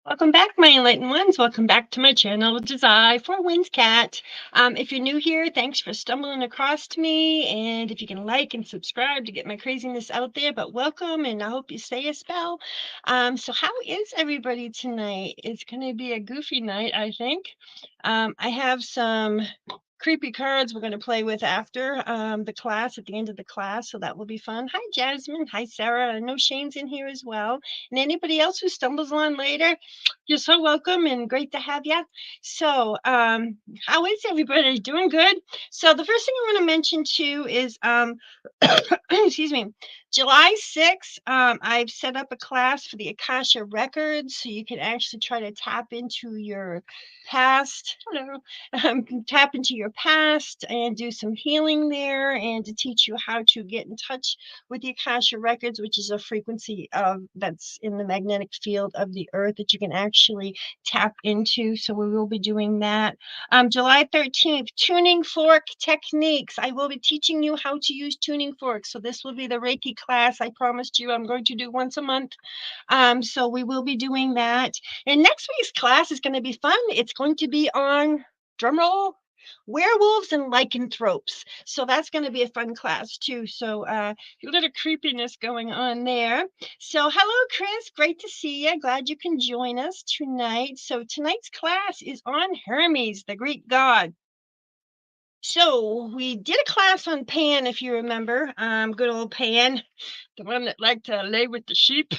Welcome back, my enlightened ones. Welcome back to my channel, which is I for Wins Cat. If you're new here, thanks for stumbling across to me. And if you can like and subscribe to get my craziness out there, but welcome, and I hope you stay a spell. So how is everybody tonight? It's going to be a goofy night, I think. I have some creepy cards we're going to play with after the class, at the end of the class, so that will be fun. Hi, Jasmine. Hi, Sarah. I know Shane's in here as well. And anybody else who stumbles on later, you're so welcome and great to have you. So, how is everybody? Doing good? So, the first thing I want to mention too is, excuse me, July 6th, I've set up a class for the Akasha Records so you can actually try to tap into your past. Hello. Tap into your past and do some healing there, and to teach you how to get in touch with the Akasha Records, which is a frequency of that's in the magnetic field of the earth that you can actually tap into. So we will be doing that. July 13th, tuning fork techniques. I will be teaching you how to use tuning forks. So this will be the Reiki class I promised you I'm going to do once a month. So we will be doing that. And next week's class is going to be fun. It's going to be on, drumroll, werewolves and lycanthropes. So that's going to be a fun class too. So a little creepiness going on there. So hello, Chris. Great to see you. Glad you can join us tonight. So tonight's class is on Hermes, the Greek god. So we did a class on Pan, if you remember. Good old Pan, the one that liked to lay with the sheep.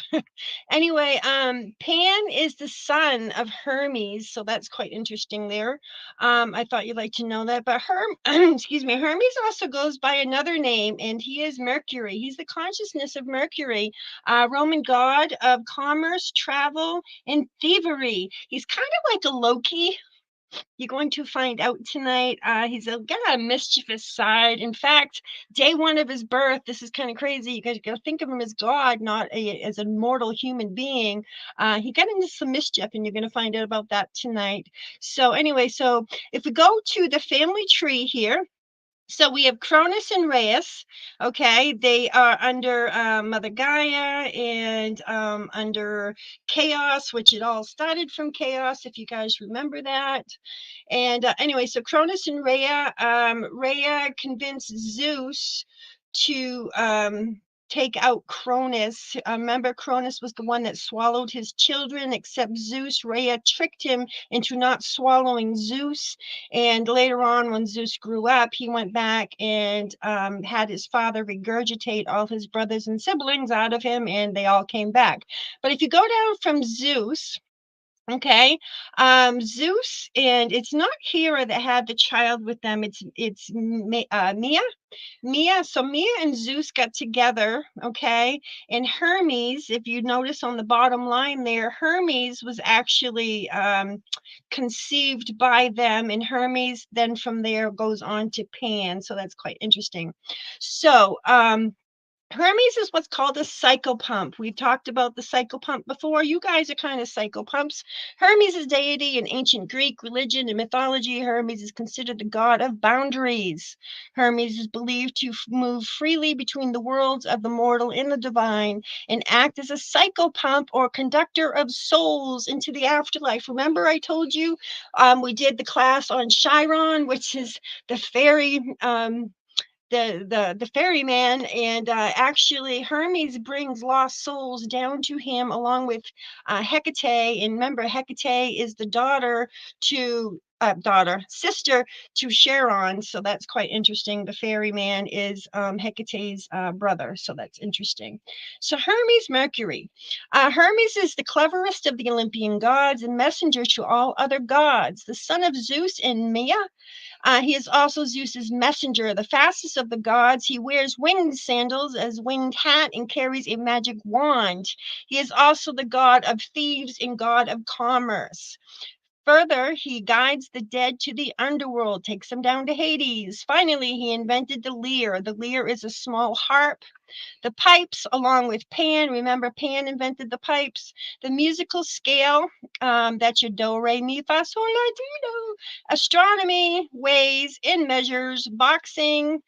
Anyway, Pan is the son of Hermes, so that's quite interesting there. I thought you'd like to know that. But excuse me, Hermes also goes by another name, and he is Mercury. He's the consciousness of Mercury, Roman god of commerce, travel, and thievery. He's kind of like a Loki. You're going to find out tonight. Got a mischievous side. In fact, day one of his birth, this is kind of crazy. You guys got to think of him as God, not as a mortal human being. He got into some mischief, and you're going to find out about that tonight. So anyway, so if we go to the family tree here, so we have Cronus and Rheus. Okay, they are under Mother Gaia and under Chaos, which it all started from Chaos, if you guys remember that. And anyway, so Cronus and Rhea convinced Zeus to take out Cronus. Remember, Cronus was the one that swallowed his children, except Zeus. Rhea tricked him into not swallowing Zeus. And later on, when Zeus grew up, he went back and had his father regurgitate all his brothers and siblings out of him, and they all came back. But if you go down from Zeus, okay. Zeus, and it's not Hera that had the child with them. It's Mia. Mia. So Mia and Zeus got together, okay. And Hermes, if you notice on the bottom line there, Hermes was actually conceived by them, and Hermes then from there goes on to Pan. So that's quite interesting. So Hermes is what's called a psychopump. We've talked about the psychopump before. You guys are kind of psychopumps. Hermes is deity in ancient Greek religion and mythology. Hermes is considered the god of boundaries. Hermes is believed to move freely between the worlds of the mortal and the divine and act as a psychopump or conductor of souls into the afterlife. Remember, I told you we did the class on Chiron, which is the fairy. The ferryman, and actually Hermes brings lost souls down to him along with Hecate. And remember, Hecate is the sister to Charon, so that's quite interesting. The ferryman is Hecate's brother, so that's interesting. So Hermes Mercury. Hermes is the cleverest of the Olympian gods and messenger to all other gods, the son of Zeus and Mia. He is also Zeus's messenger, the fastest of the gods. He wears winged sandals as winged hat and carries a magic wand. He is also the god of thieves and god of commerce. Further, he guides the dead to the underworld, takes them down to Hades. Finally, he invented the lyre. The lyre is a small harp. The pipes, along with Pan, remember Pan invented the pipes. The musical scale, that's your do, re, mi, fa, sol, la, ti, do. Astronomy, ways and measures, boxing,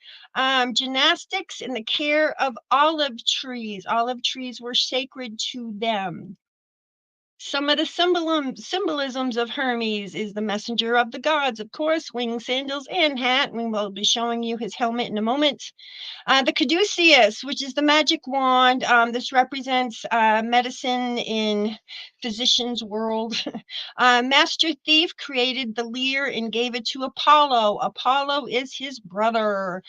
gymnastics, and the care of olive trees. Olive trees were sacred to them. Some of the symbolisms of Hermes is the messenger of the gods, of course, wings, sandals, and hat. We will be showing you his helmet in a moment. The caduceus, which is the magic wand. This represents medicine in physician's world. Master thief created the lyre and gave it to Apollo. Apollo is his brother.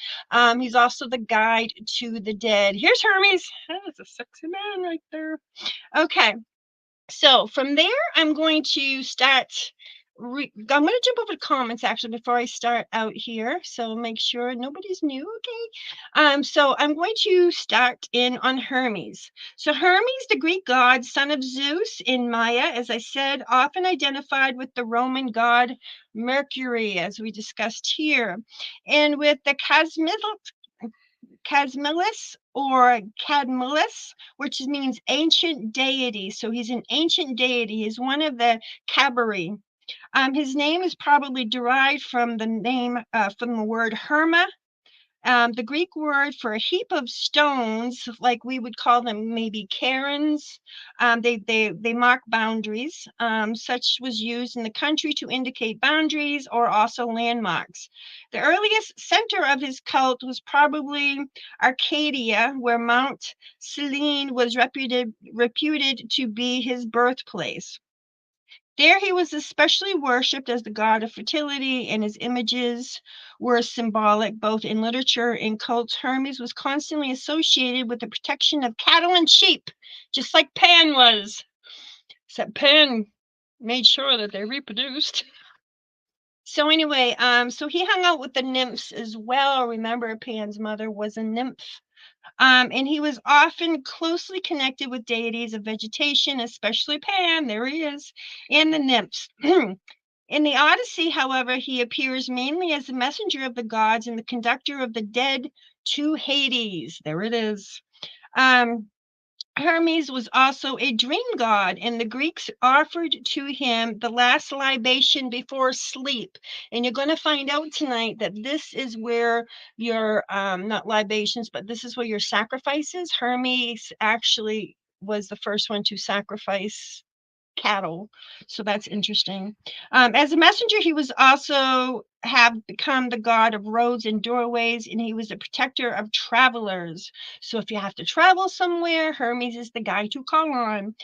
He's also the guide to the dead. Here's Hermes. That's a sexy man right there. Okay. So from there, I'm going to start. I'm going to jump over to comments actually before I start out here. So make sure nobody's new, okay? So I'm going to start in on Hermes. So Hermes, the Greek god, son of Zeus in Maya, as I said, often identified with the Roman god Mercury, as we discussed here, and with the Cadmilus or Cadmilus, which means ancient deity. So he's an ancient deity. He's one of the Cabiri. His name is probably derived from the name from the word Herma, the Greek word for a heap of stones, like we would call them maybe cairns. They mark boundaries. Such was used in the country to indicate boundaries or also landmarks. The earliest center of his cult was probably Arcadia, where Mount Selene was reputed to be his birthplace. There he was especially worshipped as the god of fertility, and his images were symbolic both in literature and cults. Hermes was constantly associated with the protection of cattle and sheep, just like Pan was. Except Pan made sure that they reproduced. So anyway, so he hung out with the nymphs as well. Remember, Pan's mother was a nymph. And he was often closely connected with deities of vegetation, especially Pan, there he is, and the nymphs. In the Odyssey, however, he appears mainly as the messenger of the gods and the conductor of the dead to Hades. There it is. Hermes was also a dream god, and the Greeks offered to him the last libation before sleep. And you're going to find out tonight that this is where your, not libations, but this is where your sacrifices. Hermes actually was the first one to sacrifice cattle, so that's interesting. As a messenger, he was also have become the god of roads and doorways, and he was a protector of travelers. So if you have to travel somewhere, Hermes is the guy to call on.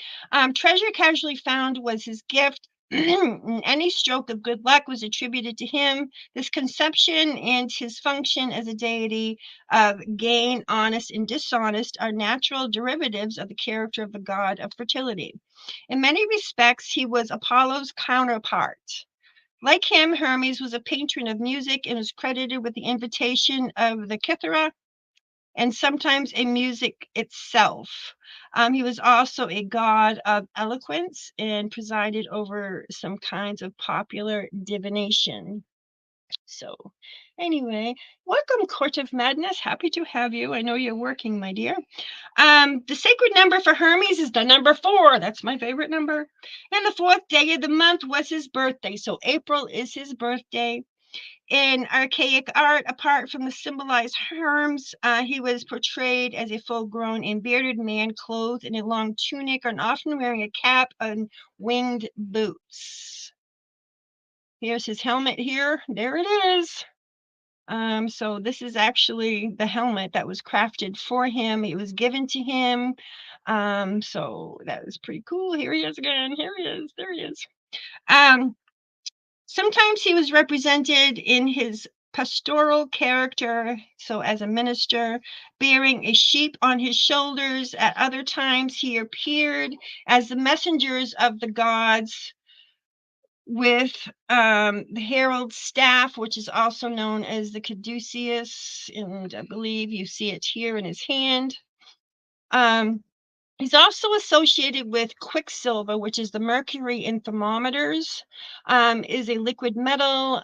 Treasure casually found was his gift. Any stroke of good luck was attributed to him. This conception and his function as a deity of gain, honest and dishonest, are natural derivatives of the character of the god of fertility. In many respects, he was Apollo's counterpart. Like him, Hermes was a patron of music and is credited with the invention of the kithara and sometimes a music itself. He was also a god of eloquence and presided over some kinds of popular divination. So, anyway, welcome, Court of Madness. Happy to have you. I know you're working, my dear. The sacred number for Hermes is the number 4. That's my favorite number. And the 4th day of the month was his birthday. So April is his birthday. In archaic art, apart from the symbolized Hermes, he was portrayed as a full-grown and bearded man clothed in a long tunic and often wearing a cap and winged boots. Here's his helmet here. There it is. So this is actually the helmet that was crafted for him. It was given to him. So that was pretty cool. Here he is again. Here he is. There he is. Sometimes he was represented in his pastoral character, so as a minister, bearing a sheep on his shoulders. At other times, he appeared as the messengers of the gods with the herald staff, which is also known as the caduceus, and I believe you see it here in his hand. He's also associated with quicksilver, which is the mercury in thermometers, is a liquid metal.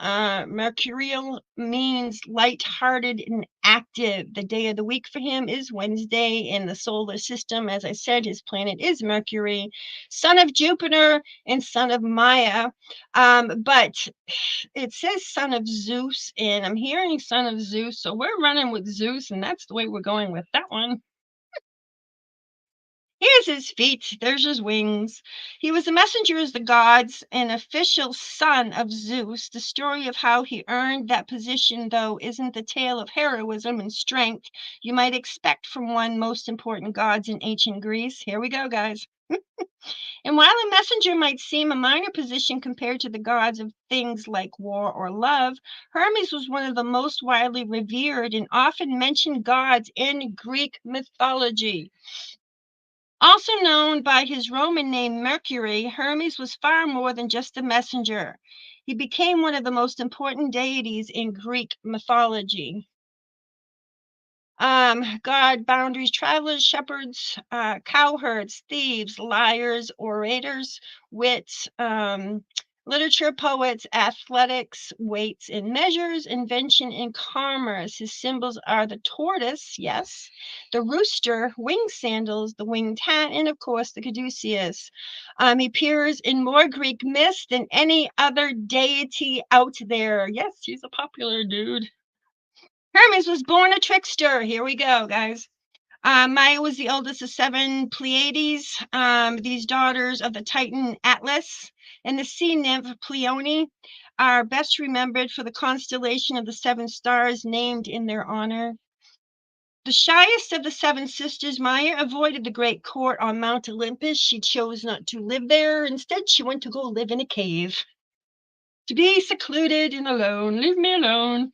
Mercurial means light-hearted and active. The day of the week for him is Wednesday. In the solar system, as I said, his planet is Mercury, son of Jupiter and son of Maya. But it says son of Zeus, and I'm hearing son of Zeus, so we're running with Zeus, and that's the way we're going with that one. Here's his feet, there's his wings. He was a messenger of the gods, an official son of Zeus. The story of how he earned that position, though, isn't the tale of heroism and strength you might expect from one most important gods in ancient Greece. Here we go, guys. And while a messenger might seem a minor position compared to the gods of things like war or love, Hermes was one of the most widely revered and often mentioned gods in Greek mythology. Also known by his Roman name Mercury, Hermes was far more than just a messenger. He became one of the most important deities in Greek mythology. God, boundaries, travelers, shepherds, cowherds, thieves, liars, orators, wits, literature, poets, athletics, weights and measures, invention and commerce. His symbols are the tortoise, yes, the rooster, winged sandals, the winged hat, and of course the caduceus. He appears in more Greek myths than any other deity out there. Yes, he's a popular dude. Hermes was born a trickster. Here we go, guys. Maya was the oldest of seven Pleiades, these daughters of the Titan Atlas, and the sea nymph Pleione are best remembered for the constellation of the seven stars named in their honor. The shyest of the seven sisters, Maya avoided the great court on Mount Olympus. She chose not to live there. Instead, she went to go live in a cave. To be secluded and alone. Leave me alone.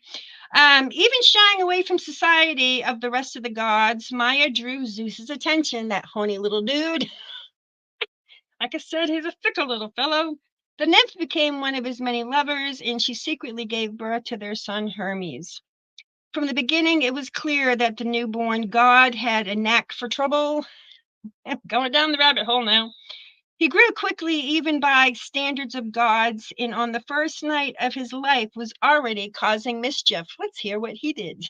Even shying away from society of the rest of the gods, Maya drew Zeus's attention, that horny little dude. Like I said, he's a fickle little fellow. The nymph became one of his many lovers, and she secretly gave birth to their son Hermes. From the beginning, it was clear that the newborn god had a knack for trouble. I'm going down the rabbit hole now. He grew quickly, even by standards of gods, and on the first night of his life was already causing mischief. Let's hear what he did.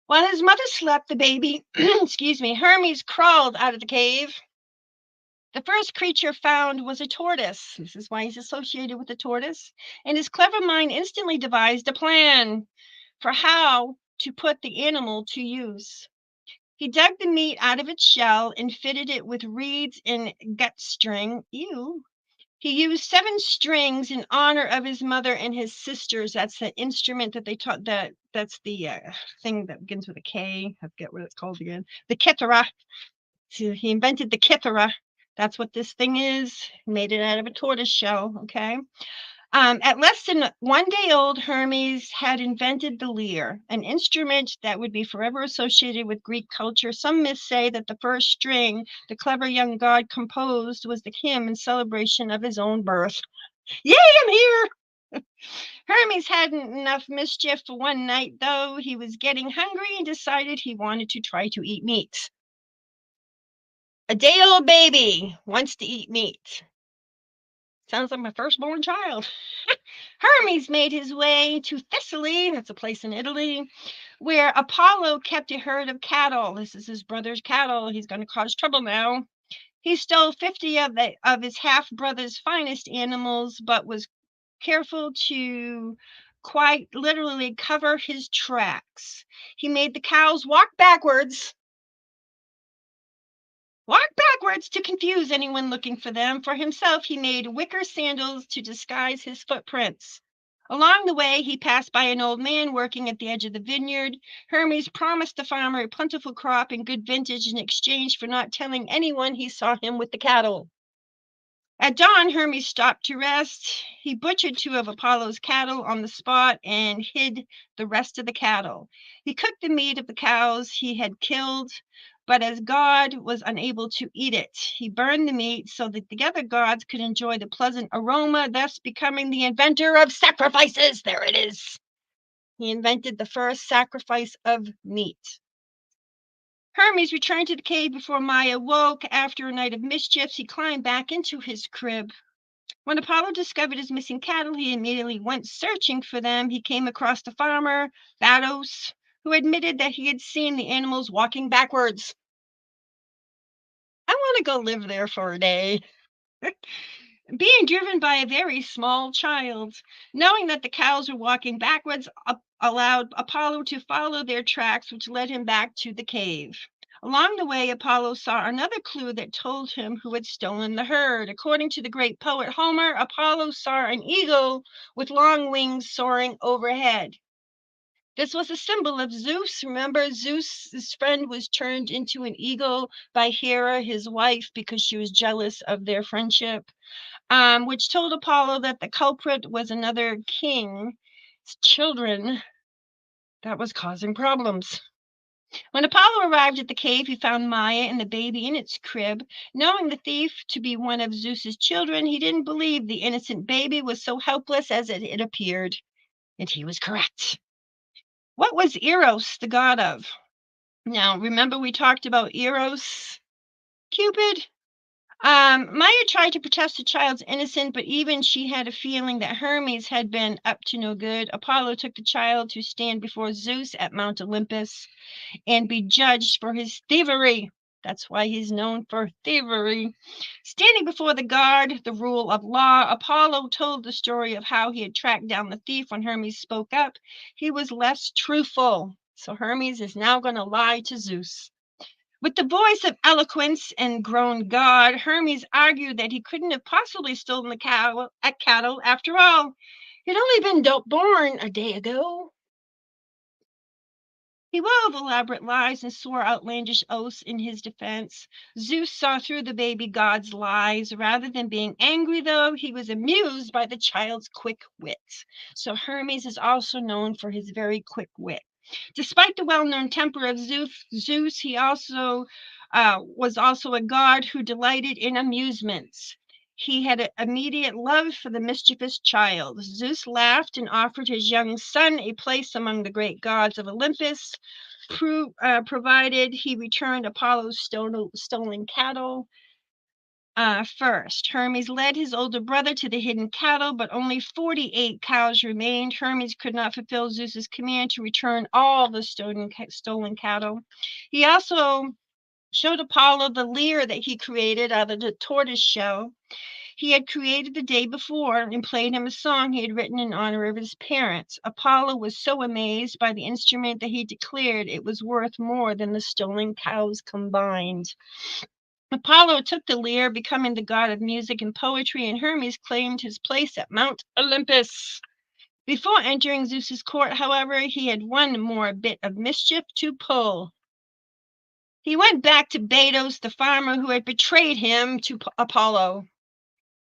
While his mother slept, the baby, excuse me, Hermes crawled out of the cave. The first creature found was a tortoise. This is why he's associated with the tortoise. And his clever mind instantly devised a plan for how to put the animal to use. He dug the meat out of its shell and fitted it with reeds and gut string. Ew. He used 7 strings in honor of his mother and his sisters. That's the instrument that they taught. That's the thing that begins with a K. I forget what it's called again. The kithara. So he invented the kithara. That's what this thing is. He made it out of a tortoise shell. Okay. At less than 1 day old, Hermes had invented the lyre, an instrument that would be forever associated with Greek culture. Some myths say that the first string the clever young god composed was the hymn in celebration of his own birth. Yay, I'm here! Hermes hadn't enough mischief for one night, though. He was getting hungry and decided he wanted to try to eat meat. A day-old baby wants to eat meat. Sounds like my firstborn child. Hermes made his way to Thessaly, that's a place in Italy, where Apollo kept a herd of cattle. This is his brother's cattle. He's going to cause trouble now. He stole 50 of his half brother's finest animals, but was careful to quite literally cover his tracks. He made the cows walk backwards to confuse anyone looking for them. For himself, he made wicker sandals to disguise his footprints. Along the way, he passed by an old man working at the edge of the vineyard. Hermes promised the farmer a plentiful crop and good vintage in exchange for not telling anyone he saw him with the cattle. At dawn, Hermes stopped to rest. He butchered 2 of Apollo's cattle on the spot and hid the rest of the cattle. He cooked the meat of the cows he had killed, but as God was unable to eat it, he burned the meat so that the other gods could enjoy the pleasant aroma, thus becoming the inventor of sacrifices. There it is. He invented the first sacrifice of meat. Hermes returned to the cave before Maya woke. After a night of mischiefs, he climbed back into his crib. When Apollo discovered his missing cattle, he immediately went searching for them. He came across the farmer, Vados, who admitted that he had seen the animals walking backwards. I want to go live there for a day. Being driven by a very small child, knowing that the cows were walking backwards allowed Apollo to follow their tracks, which led him back to the cave. Along the way, Apollo saw another clue that told him who had stolen the herd. According to the great poet Homer, Apollo saw an eagle with long wings soaring overhead. This was a symbol of Zeus. Remember, Zeus's friend was turned into an eagle by Hera, his wife, because she was jealous of their friendship, which told Apollo that the culprit was another king's children that was causing problems. When Apollo arrived at the cave, he found Maya and the baby in its crib. Knowing the thief to be one of Zeus's children, he didn't believe the innocent baby was so helpless as it appeared. And he was correct. What was Eros the god of? Now, remember we talked about Eros, Cupid? Maya tried to protest the child's innocence, but even she had a feeling that Hermes had been up to no good. Apollo took the child to stand before Zeus at Mount Olympus and be judged for his thievery. That's why he's known for thievery. Standing before the guard, the rule of law, Apollo told the story of how he had tracked down the thief. When Hermes spoke up, he was less truthful. So Hermes is now going to lie to Zeus. With the voice of eloquence and grown God, Hermes argued that he couldn't have possibly stolen the cattle after all. He'd only been born a day ago. He wove elaborate lies and swore outlandish oaths in his defense. Zeus saw through the baby god's lies. Rather than being angry, though, he was amused by the child's quick wit. So Hermes is also known for his very quick wit. Despite the well-known temper of Zeus, he also was also a god who delighted in amusements. He had an immediate love for the mischievous child. Zeus laughed and offered his young son a place among the great gods of Olympus, provided he returned Apollo's stolen cattle. First, Hermes led his older brother to the hidden cattle, but only 48 cows remained. Hermes could not fulfill Zeus's command to return all the stolen cattle. He also showed Apollo the lyre that he created out of the tortoise shell. He had created the day before and played him a song he had written in honor of his parents. Apollo was so amazed by the instrument that he declared it was worth more than the stolen cows combined. Apollo took the lyre, becoming the god of music and poetry, and Hermes claimed his place at Mount Olympus. Before entering Zeus's court, however, he had one more bit of mischief to pull. He went back to Betos, the farmer who had betrayed him to Apollo,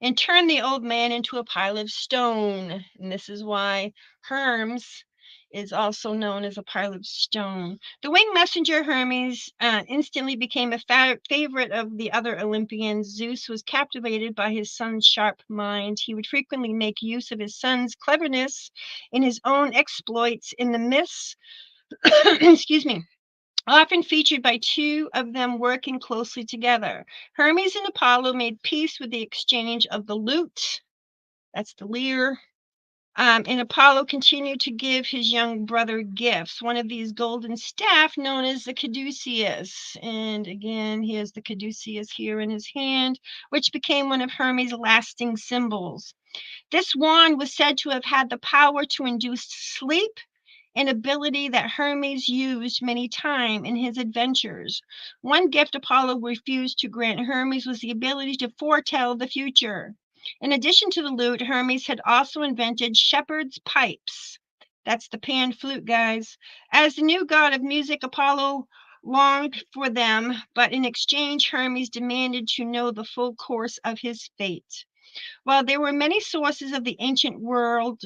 and turned the old man into a pile of stone. And this is why Hermes is also known as a pile of stone. The winged messenger Hermes instantly became a favorite of the other Olympians. Zeus was captivated by his son's sharp mind. He would frequently make use of his son's cleverness in his own exploits in the myths. Excuse me. Often featured by two of them working closely together. Hermes and Apollo made peace with the exchange of the lute, that's the lyre, and Apollo continued to give his young brother gifts. One of these golden staff known as the caduceus. And again, he has the caduceus here in his hand, which became one of Hermes' lasting symbols. This wand was said to have had the power to induce sleep, an ability that Hermes used many times in his adventures. One gift Apollo refused to grant Hermes was the ability to foretell the future. In addition to the lute, Hermes had also invented shepherd's pipes. That's the pan flute, guys. As the new god of music, Apollo longed for them, but in exchange, Hermes demanded to know the full course of his fate. While there were many sources of the ancient world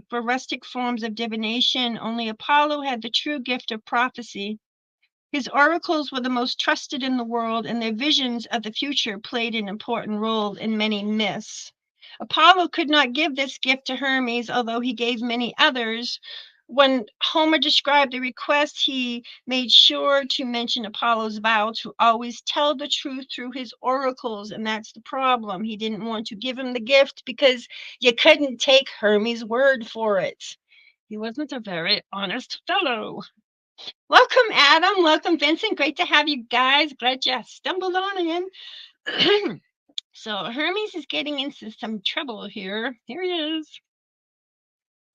for rustic forms of divination, only Apollo had the true gift of prophecy. His oracles were the most trusted in the world, and their visions of the future played an important role in many myths. Apollo could not give this gift to Hermes, although he gave many others. When Homer described the request, he made sure to mention Apollo's vow to always tell the truth through his oracles, and that's the problem. He didn't want to give him the gift because you couldn't take Hermes' word for it. He wasn't a very honest fellow. Welcome, Adam. Welcome, Vincent. Great to have you guys. Glad you stumbled on in. So Hermes is getting into some trouble here. Here he is.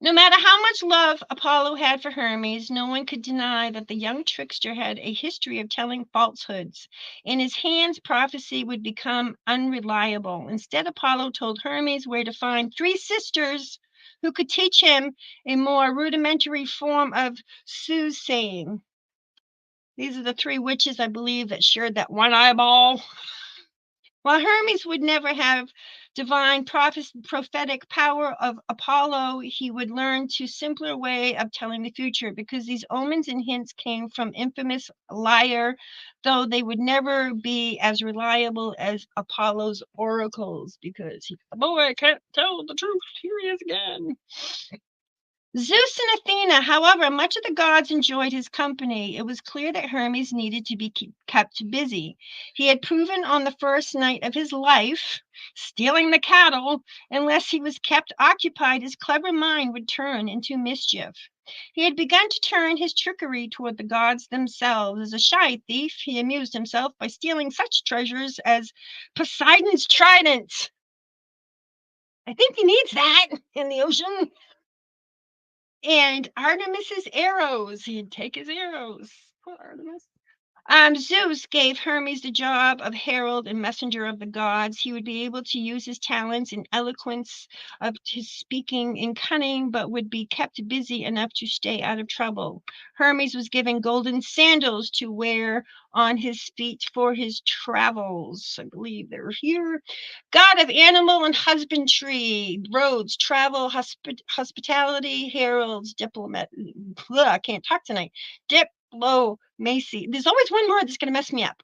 No matter how much love Apollo had for Hermes, no one could deny that the young trickster had a history of telling falsehoods. In his hands, prophecy would become unreliable. Instead, Apollo told Hermes where to find three sisters who could teach him a more rudimentary form of soothsaying. These are the three witches, I believe, that shared that one eyeball. While Hermes would never have divine prophetic power of Apollo, he would learn to simpler way of telling the future, because these omens and hints came from infamous liar, though they would never be as reliable as Apollo's oracles, because the boy can't tell the truth. Here he is again. Zeus and Athena, however, much of the gods enjoyed his company. It was clear that Hermes needed to be kept busy. He had proven on the first night of his life, stealing the cattle, unless he was kept occupied, his clever mind would turn into mischief. He had begun to turn his trickery toward the gods themselves. As a shy thief, he amused himself by stealing such treasures as Poseidon's trident. I think he needs that in the ocean. And Artemis's arrows. He'd take his arrows. Poor Artemis. Zeus gave Hermes the job of herald and messenger of the gods. He would be able to use his talents in eloquence, of his speaking in cunning, but would be kept busy enough to stay out of trouble. Hermes was given golden sandals to wear on his feet for his travels. I believe they're here. God of animal and husbandry, roads, travel, hospitality, heralds, diplomat. Ugh, I can't talk tonight. Diplomacy. There's always one word that's going to mess me up.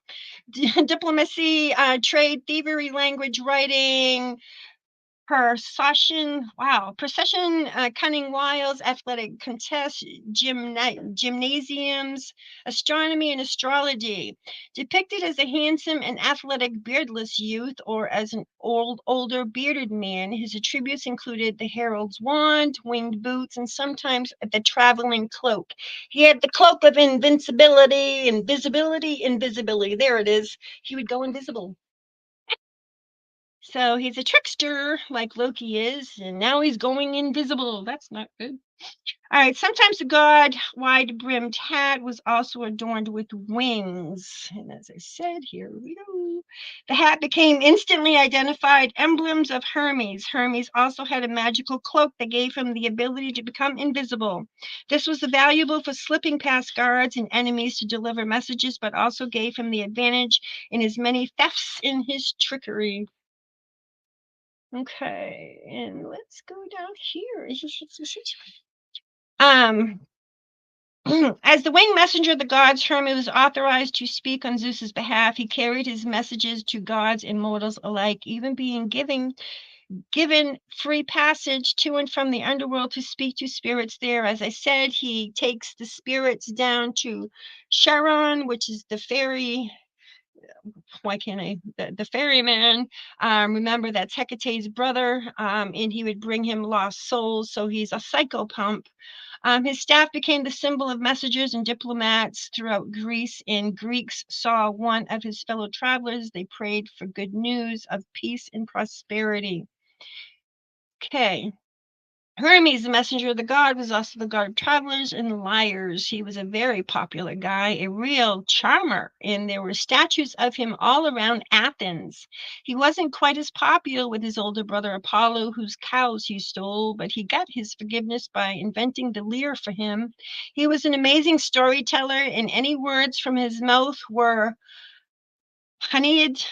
Diplomacy, trade, thievery, language, writing, procession, cunning wiles, athletic contests, gymnasiums, astronomy, and astrology. Depicted as a handsome and athletic beardless youth, or as an older bearded man, his attributes included the herald's wand, winged boots, and sometimes the traveling cloak. He had the cloak of invincibility, invisibility. There it is. He would go invisible. So he's a trickster like Loki is, and now he's going invisible. That's not good. All right, sometimes the god wide brimmed hat was also adorned with wings. And as I said, here we go. The hat became instantly identified emblems of Hermes. Hermes also had a magical cloak that gave him the ability to become invisible. This was valuable for slipping past guards and enemies to deliver messages, but also gave him the advantage in his many thefts in his trickery. Okay, and let's go down here. As the winged messenger of the gods, Hermes was authorized to speak on Zeus's behalf. He carried his messages to gods and mortals alike, even being given free passage to and from the underworld to speak to spirits there. As I said, he takes the spirits down to Charon, which is the fairy. Why can't I? The ferryman. Remember, that's Hecate's brother, and he would bring him lost souls. So he's a psychopomp. His staff became the symbol of messengers and diplomats throughout Greece, and Greeks saw one of his fellow travelers. They prayed for good news of peace and prosperity. Okay. Hermes, the messenger of the god, was also the god of travelers and liars. He was a very popular guy, a real charmer, and there were statues of him all around Athens. He wasn't quite as popular with his older brother Apollo, whose cows he stole, but he got his forgiveness by inventing the lyre for him. He was an amazing storyteller, and any words from his mouth were honeyed.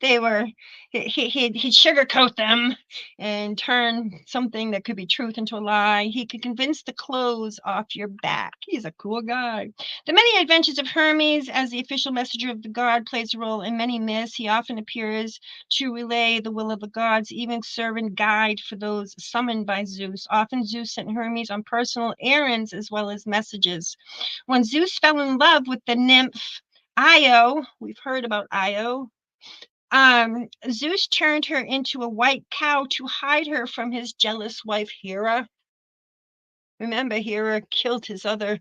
They were he'd sugarcoat them and turn something that could be truth into a lie. He could convince the clothes off your back. He's a cool guy. The many adventures of Hermes as the official messenger of the god plays a role in many myths. He often appears to relay the will of the gods, even serve and guide for those summoned by Zeus. Often Zeus sent Hermes on personal errands as well as messages. When Zeus fell in love with the nymph Io, we've heard about Io. Zeus turned her into a white cow to hide her from his jealous wife Hera. Remember, Hera killed his other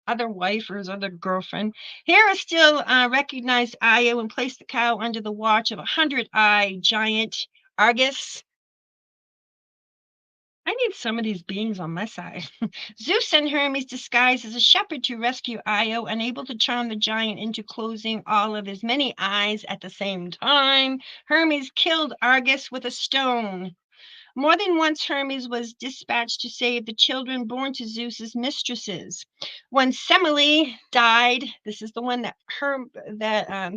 wife or his other girlfriend. Hera still recognized Io and placed the cow under the watch of 100-eyed giant Argus. I need some of these beings on my side. Zeus sent Hermes disguised as a shepherd to rescue Io, unable to charm the giant into closing all of his many eyes at the same time. Hermes killed Argus with a stone. More than once, Hermes was dispatched to save the children born to Zeus's mistresses. When Semele died, this is the one that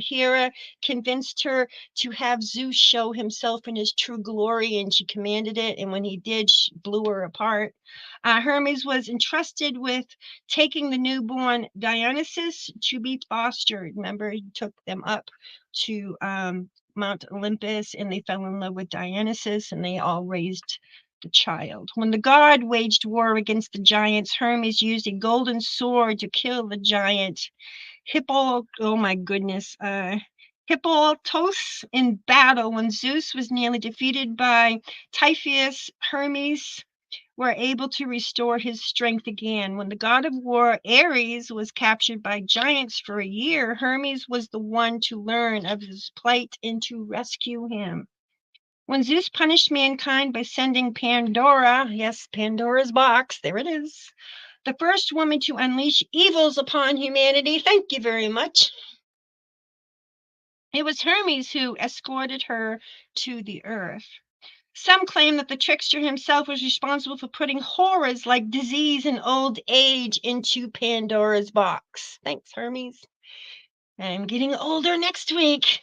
Hera convinced her to have Zeus show himself in his true glory, and she commanded it. And when he did, she blew her apart. Hermes was entrusted with taking the newborn Dionysus to be fostered. Remember, he took them up to Mount Olympus, and they fell in love with Dionysus, and they all raised the child. When the god waged war against the giants, Hermes used a golden sword to kill the giant oh my goodness, Hippolytos in battle. When Zeus was nearly defeated by Typhoeus, Hermes were able to restore his strength again. When the god of war, Ares, was captured by giants for a year, Hermes was the one to learn of his plight and to rescue him. When Zeus punished mankind by sending Pandora, yes, Pandora's box, there it is, the first woman to unleash evils upon humanity, thank you very much, it was Hermes who escorted her to the earth. Some claim that the trickster himself was responsible for putting horrors like disease and old age into Pandora's box. Thanks, Hermes. I'm getting older next week.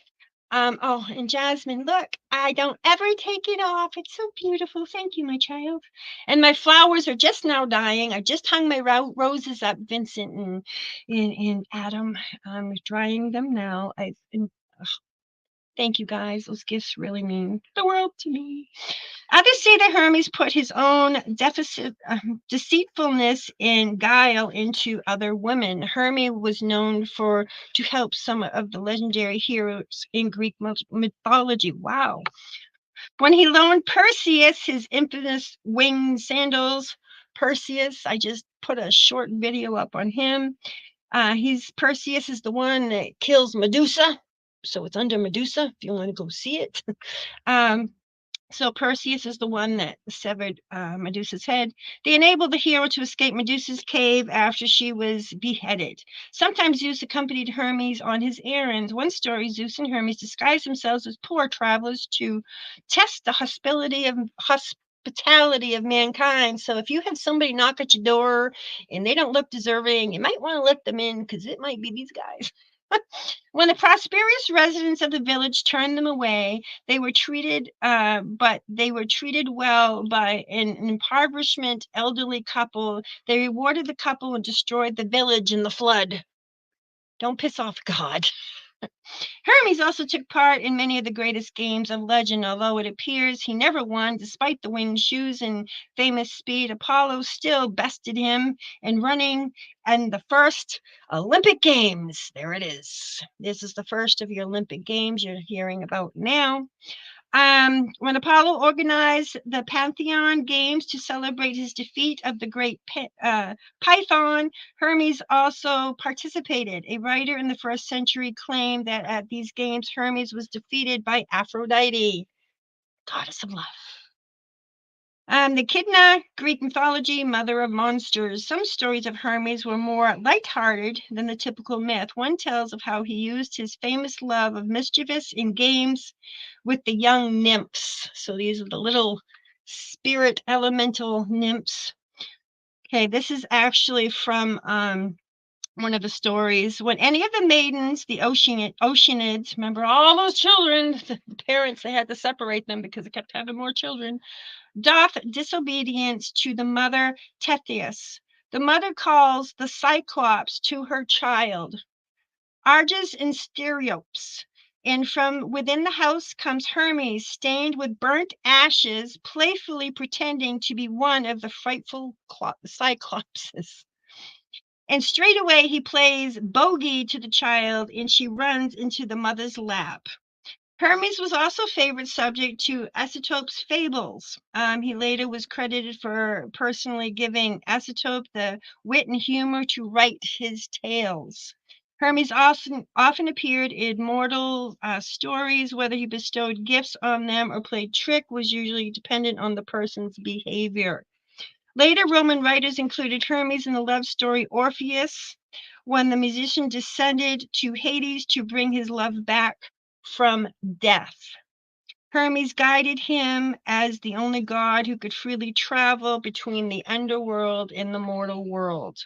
Oh, and Jasmine, look, I don't ever take it off. It's so beautiful. Thank you, my child. And my flowers are just now dying. I just hung my roses up, Vincent and Adam. I'm drying them now. Thank you, guys. Those gifts really mean the world to me. Others say that Hermes put his own deceitfulness and guile into other women. Hermes was known to help some of the legendary heroes in Greek mythology. Wow. When he loaned Perseus his infamous winged sandals, Perseus, I just put a short video up on him. Perseus is the one that kills Medusa. So it's under Medusa if you want to go see it. So Perseus is the one that severed Medusa's head. They enabled the hero to escape Medusa's cave after she was beheaded. Sometimes Zeus accompanied Hermes on his errands. One story, Zeus and Hermes disguised themselves as poor travelers to test the hospitality of mankind. So if you have somebody knock at your door and they don't look deserving, you might want to let them in because it might be these guys. When the prosperous residents of the village turned them away, they were treated well by an impoverishment elderly couple. They rewarded the couple and destroyed the village in the flood. Don't piss off God. Hermes also took part in many of the greatest games of legend, although it appears he never won. Despite the winged shoes and famous speed, Apollo still bested him in running and the first Olympic Games. There it is. This is the first of your Olympic Games you're hearing about now. When Apollo organized the Pantheon Games to celebrate his defeat of the great Python, Hermes also participated. A writer in the 1st century claimed that at these games, Hermes was defeated by Aphrodite, goddess of love. The Echidna, Greek mythology, mother of monsters. Some stories of Hermes were more lighthearted than the typical myth. One tells of how he used his famous love of mischievous in games with the young nymphs. So these are the little spirit elemental nymphs. Okay, this is actually from one of the stories. When any of the maidens, the Oceanids, remember all those children, the parents, they had to separate them because they kept having more children, doth disobedience to the mother Tethys. The mother calls the Cyclops to her child, Argus and Stereops, and from within the house comes Hermes, stained with burnt ashes, playfully pretending to be one of the frightful Cyclopses. And straightway he plays bogey to the child, and she runs into the mother's lap. Hermes was also a favorite subject to Aesop's fables. He later was credited for personally giving Aesop the wit and humor to write his tales. Hermes often appeared in mortal stories. Whether he bestowed gifts on them or played trick was usually dependent on the person's behavior. Later Roman writers included Hermes in the love story Orpheus, when the musician descended to Hades to bring his love back from death. Hermes guided him as the only god who could freely travel between the underworld and the mortal world.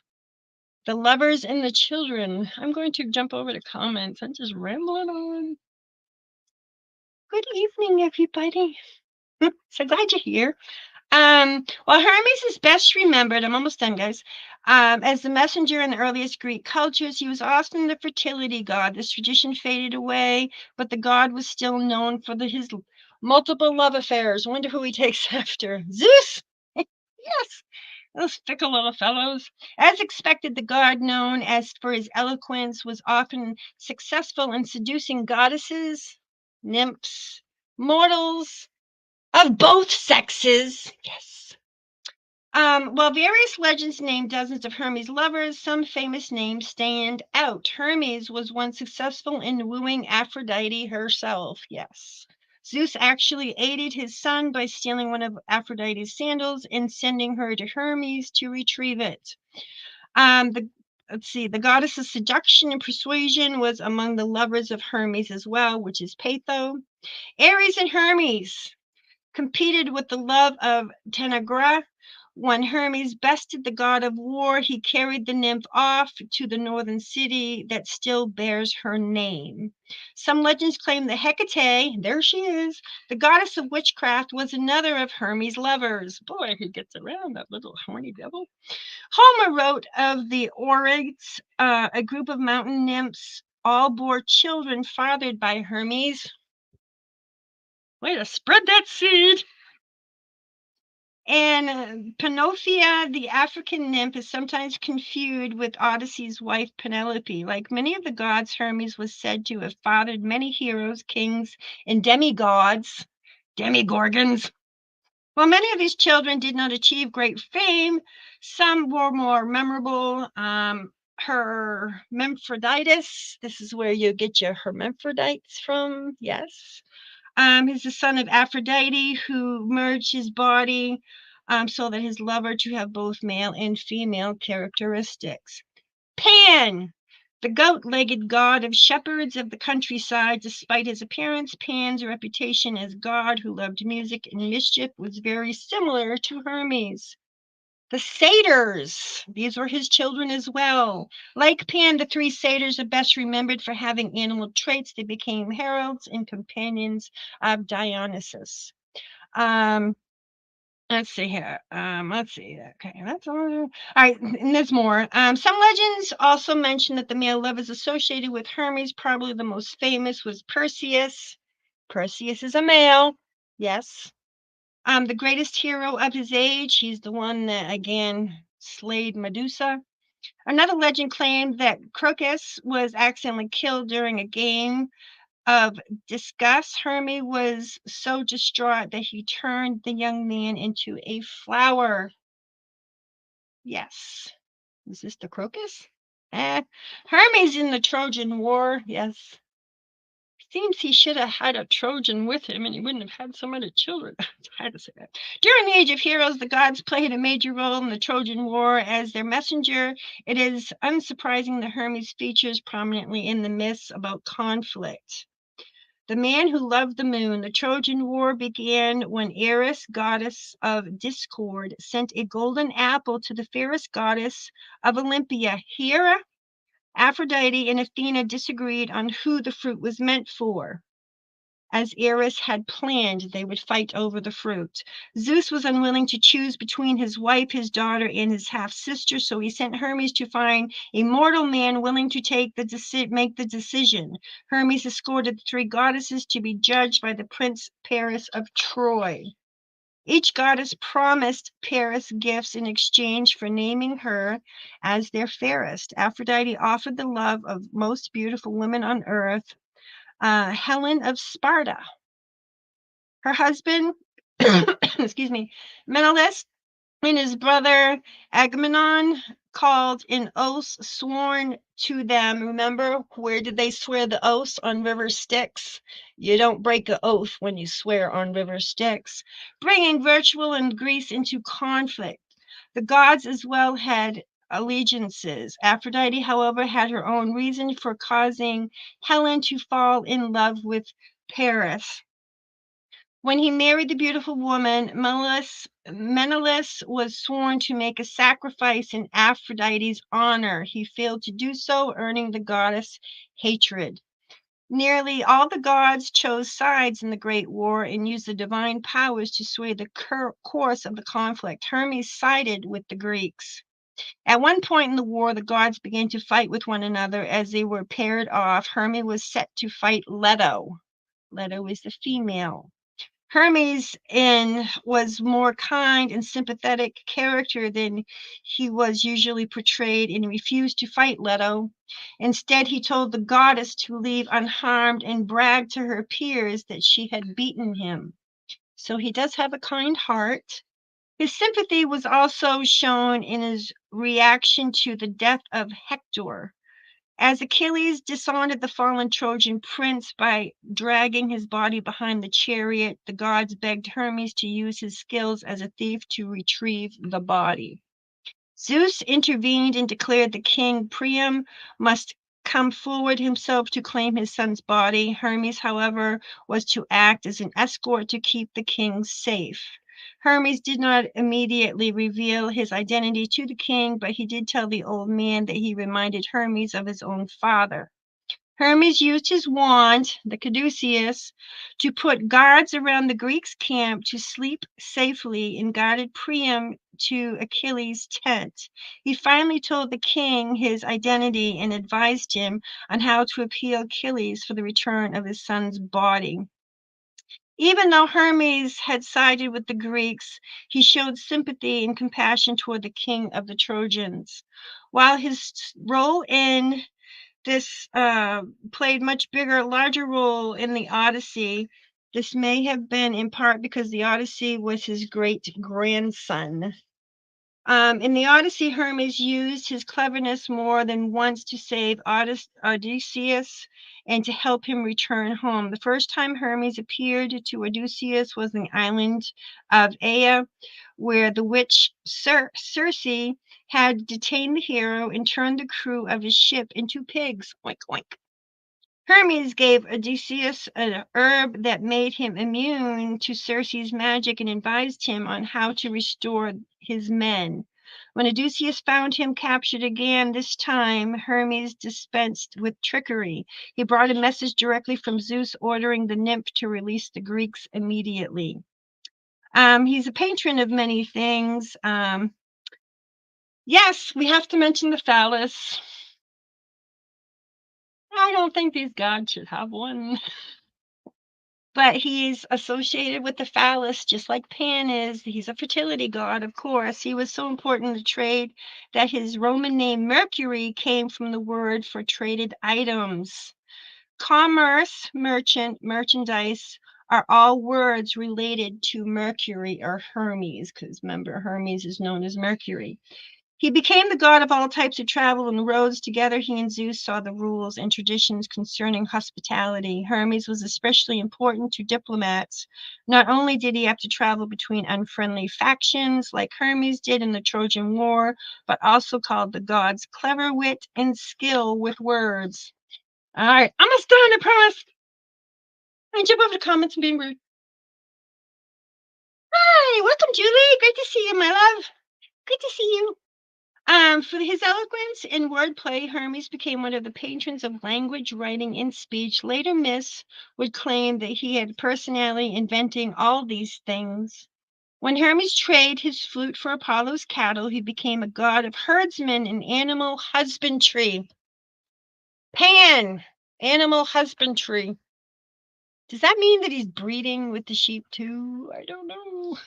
The lovers and the children. I'm going to jump over to comments. I'm just rambling on. Good evening, everybody. So glad you're here. Well, Hermes is best remembered, I'm almost done, guys, as the messenger in the earliest Greek cultures. He was often the fertility god. This tradition faded away, but the god was still known for his multiple love affairs. Wonder who he takes after. Zeus? Yes, those fickle little fellows. As expected, the god, known as for his eloquence, was often successful in seducing goddesses, nymphs, mortals of both sexes. Yes. While various legends name dozens of Hermes' lovers, some famous names stand out. Hermes was once successful in wooing Aphrodite herself. Yes. Zeus actually aided his son by stealing one of Aphrodite's sandals and sending her to Hermes to retrieve it. The goddess of seduction and persuasion was among the lovers of Hermes as well, which is Phaedo. Ares and Hermes competed with the love of Tanagra. When Hermes bested the god of war, he carried the nymph off to the northern city that still bears her name. Some legends claim that Hecate, there she is, the goddess of witchcraft, was another of Hermes' lovers. Boy, he gets around, that little horny devil. Homer wrote of the Oryx, a group of mountain nymphs, all bore children fathered by Hermes. Way to spread that seed. And Panoplia, the African nymph, is sometimes confused with Odyssey's wife Penelope. Like many of the gods, Hermes was said to have fathered many heroes, kings, and demigods, demigorgons. While many of these children did not achieve great fame, some were more memorable. Hermaphroditus, this is where you get your hermaphrodites from, yes. He's the son of Aphrodite, who merged his body so that his lover to have both male and female characteristics. Pan, the goat-legged god of shepherds of the countryside. Despite his appearance, Pan's reputation as god who loved music and mischief was very similar to Hermes. The satyrs, these were his children as well. Like Pan, the three satyrs are best remembered for having animal traits. They became heralds and companions of Dionysus. Let's see here. Let's see. Okay, that's all. All right, and there's more. Some legends also mention that the male lovers associated with Hermes, probably the most famous, was Perseus. Perseus is a male. Yes. The greatest hero of his age. He's the one that again slayed Medusa. Another legend claimed that Crocus was accidentally killed during a game of disgust. Hermes was so distraught that he turned the young man into a flower. Yes. Is this the Crocus? Hermes in the Trojan War. Yes. Seems he should have had a Trojan with him and he wouldn't have had so many children. I had to say that. During the Age of Heroes, the gods played a major role in the Trojan War as their messenger. It is unsurprising that Hermes features prominently in the myths about conflict. The man who loved the moon. The Trojan War began when Eris, goddess of discord, sent a golden apple to the fairest goddess of Olympia, Hera. Aphrodite and Athena disagreed on who the fruit was meant for. As Eris had planned, they would fight over the fruit. Zeus was unwilling to choose between his wife, his daughter, and his half-sister, so he sent Hermes to find a mortal man willing to make the decision. Hermes escorted the three goddesses to be judged by the Prince Paris of Troy. Each goddess promised Paris gifts in exchange for naming her as their fairest. Aphrodite offered the love of most beautiful women on earth, Helen of Sparta. Her husband, excuse me, Menelaus, and his brother Agamemnon called in oaths sworn to them. Remember, where did they swear the oaths? On river Styx. You don't break an oath when you swear on river Styx. Bringing Virtual and Greece into conflict. The gods as well had allegiances. Aphrodite, however, had her own reason for causing Helen to fall in love with Paris. When he married the beautiful woman, Menelaus was sworn to make a sacrifice in Aphrodite's honor. He failed to do so, earning the goddess hatred. Nearly all the gods chose sides in the Great War and used the divine powers to sway the course of the conflict. Hermes sided with the Greeks. At one point in the war, the gods began to fight with one another as they were paired off. Hermes was set to fight Leto. Leto is the female. Hermes was more kind and sympathetic character than he was usually portrayed and refused to fight Leto. Instead, he told the goddess to leave unharmed and bragged to her peers that she had beaten him. So he does have a kind heart. His sympathy was also shown in his reaction to the death of Hector. As Achilles dishonored the fallen Trojan prince by dragging his body behind the chariot, the gods begged Hermes to use his skills as a thief to retrieve the body. Zeus intervened and declared the king Priam must come forward himself to claim his son's body. Hermes, however, was to act as an escort to keep the king safe. Hermes did not immediately reveal his identity to the king, but he did tell the old man that he reminded Hermes of his own father. Hermes used his wand, the caduceus, to put guards around the Greeks' camp to sleep safely and guarded Priam to Achilles' tent. He finally told the king his identity and advised him on how to appeal Achilles for the return of his son's body. Even though Hermes had sided with the Greeks, he showed sympathy and compassion toward the king of the Trojans. While his role in this played much bigger, larger role in the Odyssey, this may have been in part because the Odyssey was his great grandson. In the Odyssey, Hermes used his cleverness more than once to save Odysseus and to help him return home. The first time Hermes appeared to Odysseus was in the island of Aea, where the witch Circe had detained the hero and turned the crew of his ship into pigs. Oink, oink. Hermes gave Odysseus an herb that made him immune to Circe's magic and advised him on how to restore his men. When Odysseus found him captured again, this time Hermes dispensed with trickery. He brought a message directly from Zeus ordering the nymph to release the Greeks immediately. He's a patron of many things. Yes, we have to mention the phallus. I don't think these gods should have one. But he's associated with the phallus, just like Pan is. He's a fertility god, of course. He was so important in trade that his Roman name Mercury came from the word for traded items. Commerce, merchant, merchandise are all words related to Mercury or Hermes, because remember, Hermes is known as Mercury. He became the god of all types of travel and roads. Together, he and Zeus saw the rules and traditions concerning hospitality. Hermes was especially important to diplomats. Not only did he have to travel between unfriendly factions like Hermes did in the Trojan War, but also called the gods clever wit and skill with words. All right, almost done, I promise. I jump over the comments and being rude. Hi, welcome, Julie. Great to see you, my love. Good to see you. For his eloquence in wordplay, Hermes became one of the patrons of language, writing, and speech. Later myths would claim that he had personally inventing all these things. When Hermes traded his flute for Apollo's cattle, he became a god of herdsmen and animal husbandry. Pan, animal husbandry. Does that mean that he's breeding with the sheep too? I don't know.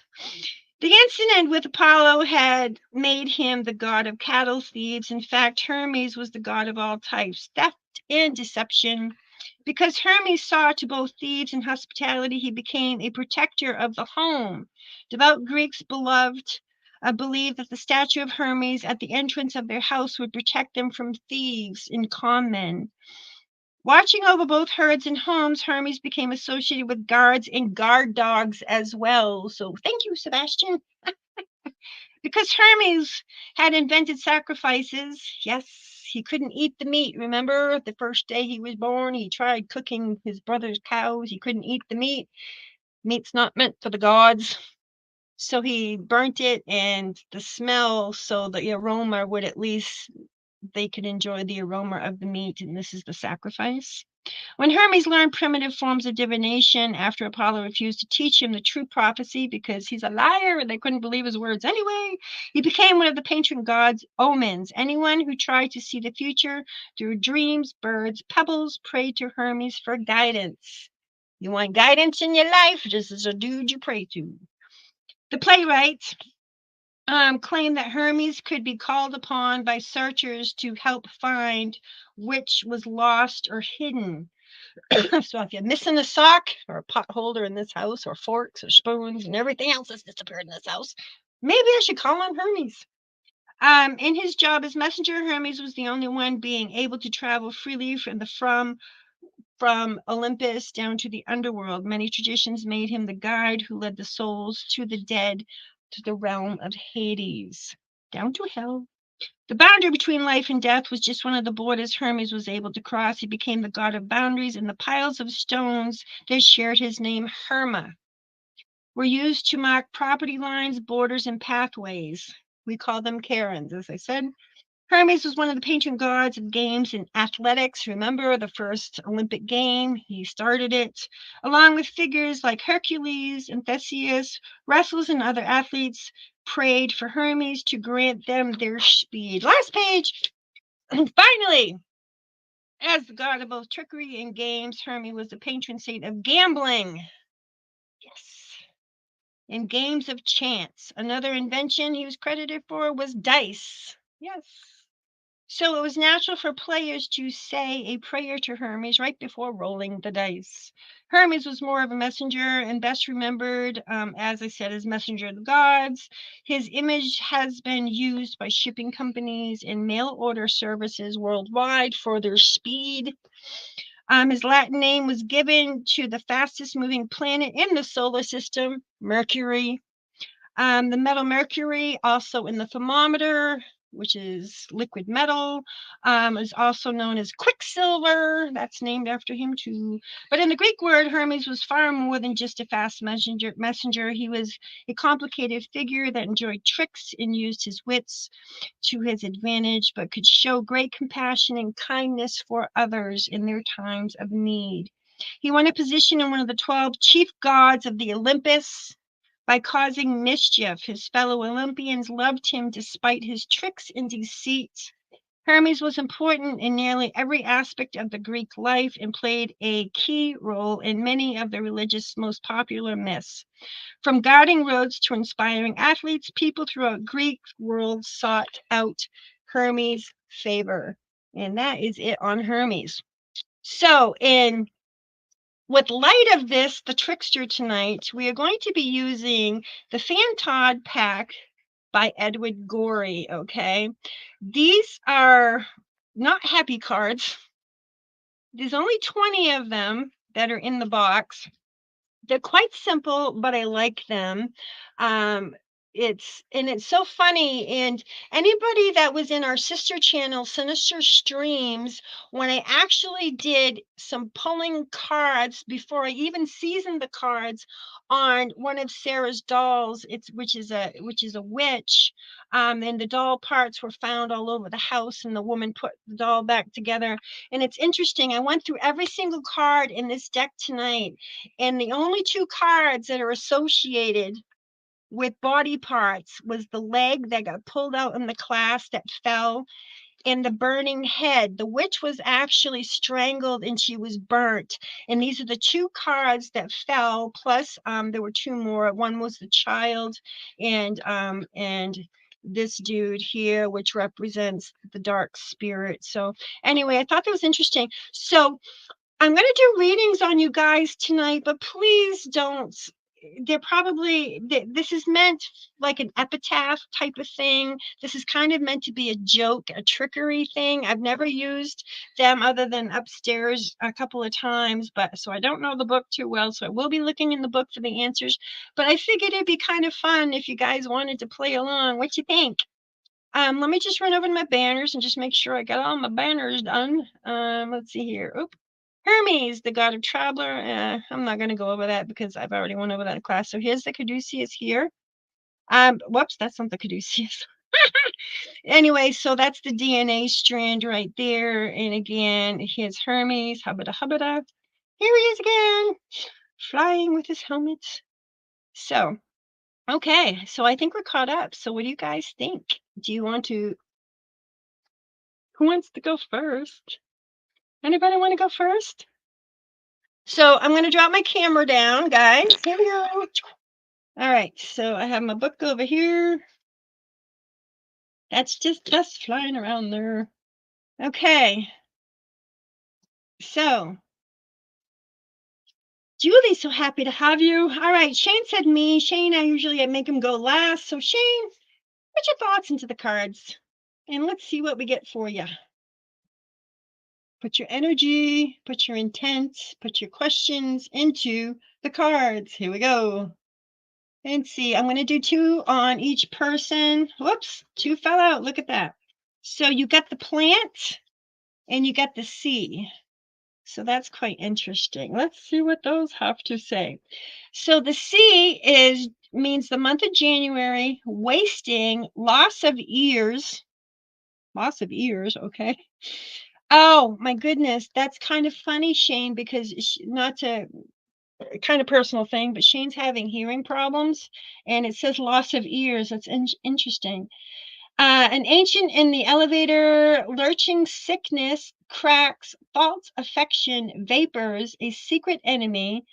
The incident with Apollo had made him the god of cattle thieves. In fact, Hermes was the god of all types, theft and deception. Because Hermes saw to both thieves and hospitality, he became a protector of the home. Devout Greeks beloved believed that the statue of Hermes at the entrance of their house would protect them from thieves and con men. Watching over both herds and homes, Hermes became associated with guards and guard dogs as well. So thank you, Sebastian. Because Hermes had invented sacrifices, yes, he couldn't eat the meat. Remember, the first day he was born, he tried cooking his brother's cows. He couldn't eat the meat. Meat's not meant for the gods. So he burnt it, and the smell, so the aroma would at least, they could enjoy the aroma of the meat, and this is the sacrifice. When Hermes learned primitive forms of divination after Apollo refused to teach him the true prophecy because he's a liar and they couldn't believe his words anyway, he became one of the patron gods' omens. Anyone who tried to see the future through dreams, birds, pebbles prayed to Hermes for guidance. You want guidance in your life? This is a dude you pray to. The playwrights claimed that Hermes could be called upon by searchers to help find which was lost or hidden. So if you're missing a sock or a pot holder in this house, or forks or spoons and everything else that's disappeared in this house, maybe I should call on Hermes. In his job as messenger, Hermes was the only one being able to travel freely from Olympus down to the underworld. Many traditions made him the guide who led the souls to the dead to the realm of Hades, down to hell. The boundary between life and death was just one of the borders Hermes was able to cross. He became the god of boundaries, and the piles of stones that shared his name, Herma, were used to mark property lines, borders, and pathways. We call them Karens, as I said. Hermes was one of the patron gods of games and athletics. Remember the first Olympic game? He started it, along with figures like Hercules and Theseus. Wrestlers and other athletes prayed for Hermes to grant them their speed. Last page. And finally, as the god of both trickery and games, Hermes was the patron saint of gambling. Yes. And games of chance. Another invention he was credited for was dice. Yes. So it was natural for players to say a prayer to Hermes right before rolling the dice. Hermes was more of a messenger and best remembered, as I said, as messenger of the gods. His image has been used by shipping companies and mail order services worldwide for their speed. His Latin name was given to the fastest moving planet in the solar system, Mercury. The metal mercury, also in the thermometer, which is liquid metal, is also known as quicksilver. That's named after him too. But in the Greek word, Hermes was far more than just a fast messenger. He was a complicated figure that enjoyed tricks and used his wits to his advantage, but could show great compassion and kindness for others in their times of need. He won a position in one of the 12 chief gods of the Olympus by causing mischief. His fellow Olympians loved him despite his tricks and deceit. Hermes was important in nearly every aspect of the Greek life and played a key role in many of the religious most popular myths. From guarding roads to inspiring athletes, people throughout Greek world sought out Hermes' favor. And that is it on Hermes. So with light of this, the trickster tonight, we are going to be using the Fantod pack by Edward Gorey, okay? These are not happy cards. There's only 20 of them that are in the box. They're quite simple, but I like them. It's so funny. And anybody that was in our sister channel, Sinister Streams, when I actually did some pulling cards before I even seasoned the cards on one of Sarah's dolls, which is a witch, and the doll parts were found all over the house, and the woman put the doll back together. And it's interesting. I went through every single card in this deck tonight, and the only two cards that are associated with body parts was the leg that got pulled out in the class that fell, and the burning head. The witch was actually strangled and she was burnt. And these are the two cards that fell. Plus, there were two more. One was the child, and this dude here, which represents the dark spirit. So anyway, I thought that was interesting. So I'm going to do readings on you guys tonight, but please don't, they're probably this is meant like an epitaph type of thing. This is kind of meant to be a joke, a trickery thing. I've never used them other than upstairs a couple of times, but so I don't know the book too well. So I will be looking in the book for the answers. But I figured it'd be kind of fun if you guys wanted to play along. What you think? Let me just run over to my banners and just make sure I got all my banners done. Let's see here. Oop. Hermes, the god of traveler. I'm not going to go over that because I've already went over that in class. So here's the caduceus here. Whoops, that's not the caduceus. Anyway, so that's the DNA strand right there. And again, here's Hermes, hubbada hubbada. Here he is again, flying with his helmet. So, okay, so I think we're caught up. So what do you guys think? Do you want to, who wants to go first? Anybody want to go first? So I'm going to drop my camera down, guys. Here we go. All right, so I have my book over here. That's just us flying around there. Okay. So, Julie's so happy to have you. All right, Shane said me. Shane, I usually make him go last. So Shane, put your thoughts into the cards. And let's see what we get for you. Put your energy, put your intent, put your questions into the cards. Here we go. And see, I'm going to do 2 on each person. Whoops, 2 fell out. Look at that. So you got the plant and you got the sea. So that's quite interesting. Let's see what those have to say. So the sea means the month of January, wasting, loss of ears. Loss of ears, okay. Oh my goodness, that's kind of funny, Shane, because not to kind of personal thing, but Shane's having hearing problems, and it says loss of ears. That's interesting. An ancient in the elevator, lurching sickness, cracks, false affection, vapors, a secret enemy,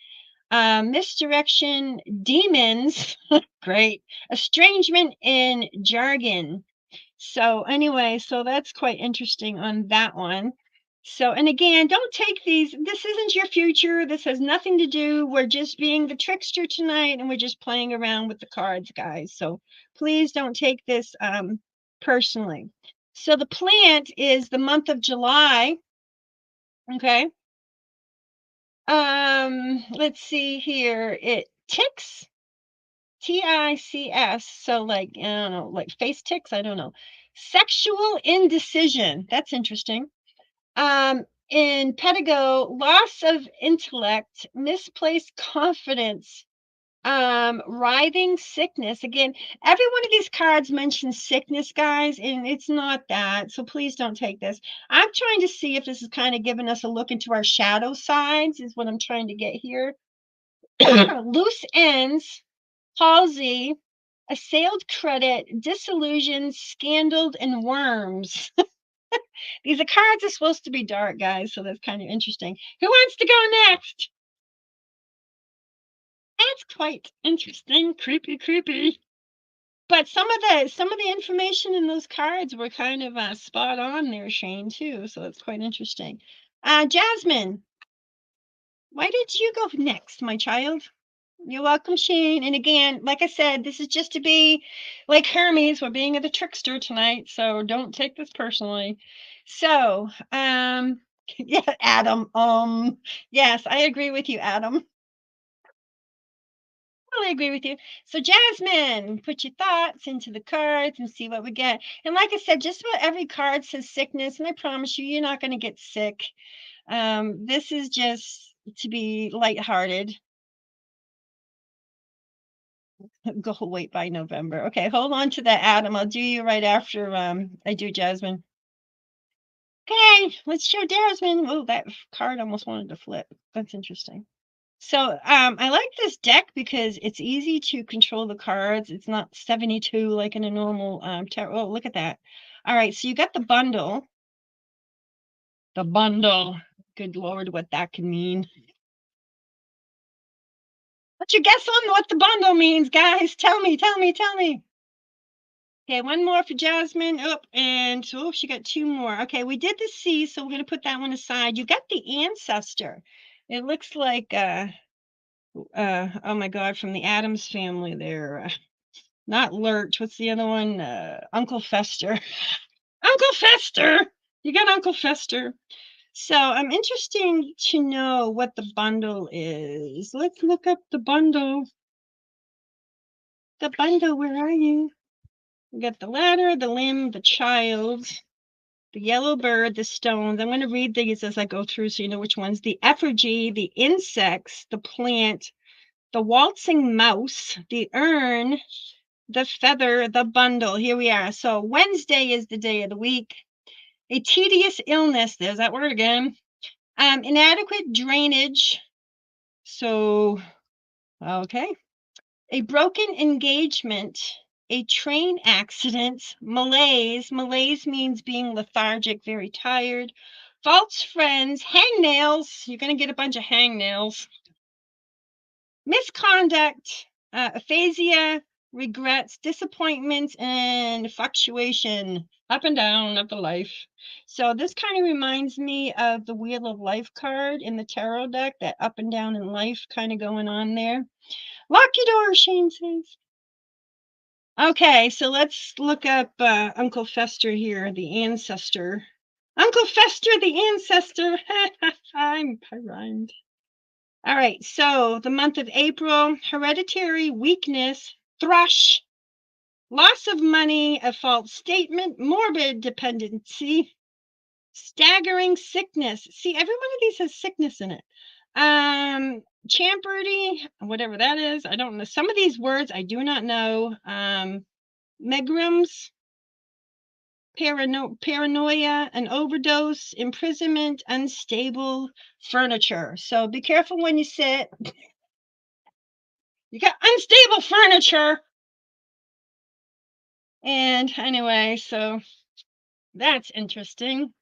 misdirection, demons, great, estrangement, and jargon. So anyway, so that's quite interesting on that one. So, and again, don't take these. This isn't your future. This has nothing to do. We're just being the trickster tonight, and we're just playing around with the cards, guys. So please don't take this personally. So the plant is the month of July. Okay. Let's see here. It ticks. TICS. So like, I don't know, like face ticks. I don't know. Sexual indecision. That's interesting. In Pedigo, loss of intellect, misplaced confidence, writhing sickness. Again, every one of these cards mentions sickness, guys, and it's not that. So please don't take this. I'm trying to see if this is kind of giving us a look into our shadow sides, is what I'm trying to get here. Loose ends, palsy, assailed credit, disillusioned, scandaled, and worms. These are cards are supposed to be dark, guys, so that's kind of interesting. Who wants to go next? That's quite interesting. Creepy, creepy. But some of the information in those cards were kind of spot on there, Shane, too. So that's quite interesting. Jasmine, why did you go next, my child? You're welcome, Shane. And again, like I said, this is just to be like Hermes. We're being the trickster tonight, so don't take this personally. So, yeah, Adam. Yes, I agree with you, Adam. I agree with you. So, Jasmine, put your thoughts into the cards and see what we get. And like I said, just about every card says sickness, and I promise you, you're not going to get sick. This is just to be lighthearted. Go wait by November. Okay, hold on to that, Adam. I'll do you right after I do Jasmine. Okay, let's show Jasmine. Oh, that card almost wanted to flip. That's interesting. So I like this deck because it's easy to control the cards. It's not 72 like in a normal tarot. Oh, look at that. All right, so you got the bundle. The bundle. Good Lord, what that can mean. What's your guess on what the bundle means, guys? Tell me. Okay, one more for Jasmine. Oh, and so she got 2 more. Okay, we did the C, so we're going to put that one aside. You got the ancestor. It looks like Oh my God, from the Addams family there. Not Lurch. What's the other one? Uncle Fester. Uncle Fester! You got Uncle Fester. So I'm interested to know what the bundle is. Let's look up the bundle. The bundle, where are you? We got the ladder, the limb, the child, the yellow bird, the stones. I'm going to read these as I go through so you know which ones. The effigy, the insects, the plant, the waltzing mouse, the urn, the feather, the bundle. Here we are. So Wednesday is the day of the week. A tedious illness. There's that word again. Inadequate drainage. So, okay. A broken engagement. A train accident. Malaise. Malaise means being lethargic, very tired. False friends. Hangnails. You're going to get a bunch of hangnails. Misconduct. Aphasia. Regrets, disappointments, and fluctuation up and down of the life. So this kind of reminds me of the Wheel of Life card in the tarot deck, that up and down in life kind of going on there. Lock your door, Shane says. Okay, so let's look up Uncle Fester here, the ancestor. Uncle Fester, the ancestor. I rhymed. All right, so the month of April, hereditary weakness, thrush, loss of money, a false statement, morbid dependency, staggering sickness. See, every one of these has sickness in it. Champerty, whatever that is. I don't know. Some of these words I do not know. Megrims, paranoia, an overdose, imprisonment, unstable furniture. So be careful when you sit. You got unstable furniture. And anyway, so that's interesting.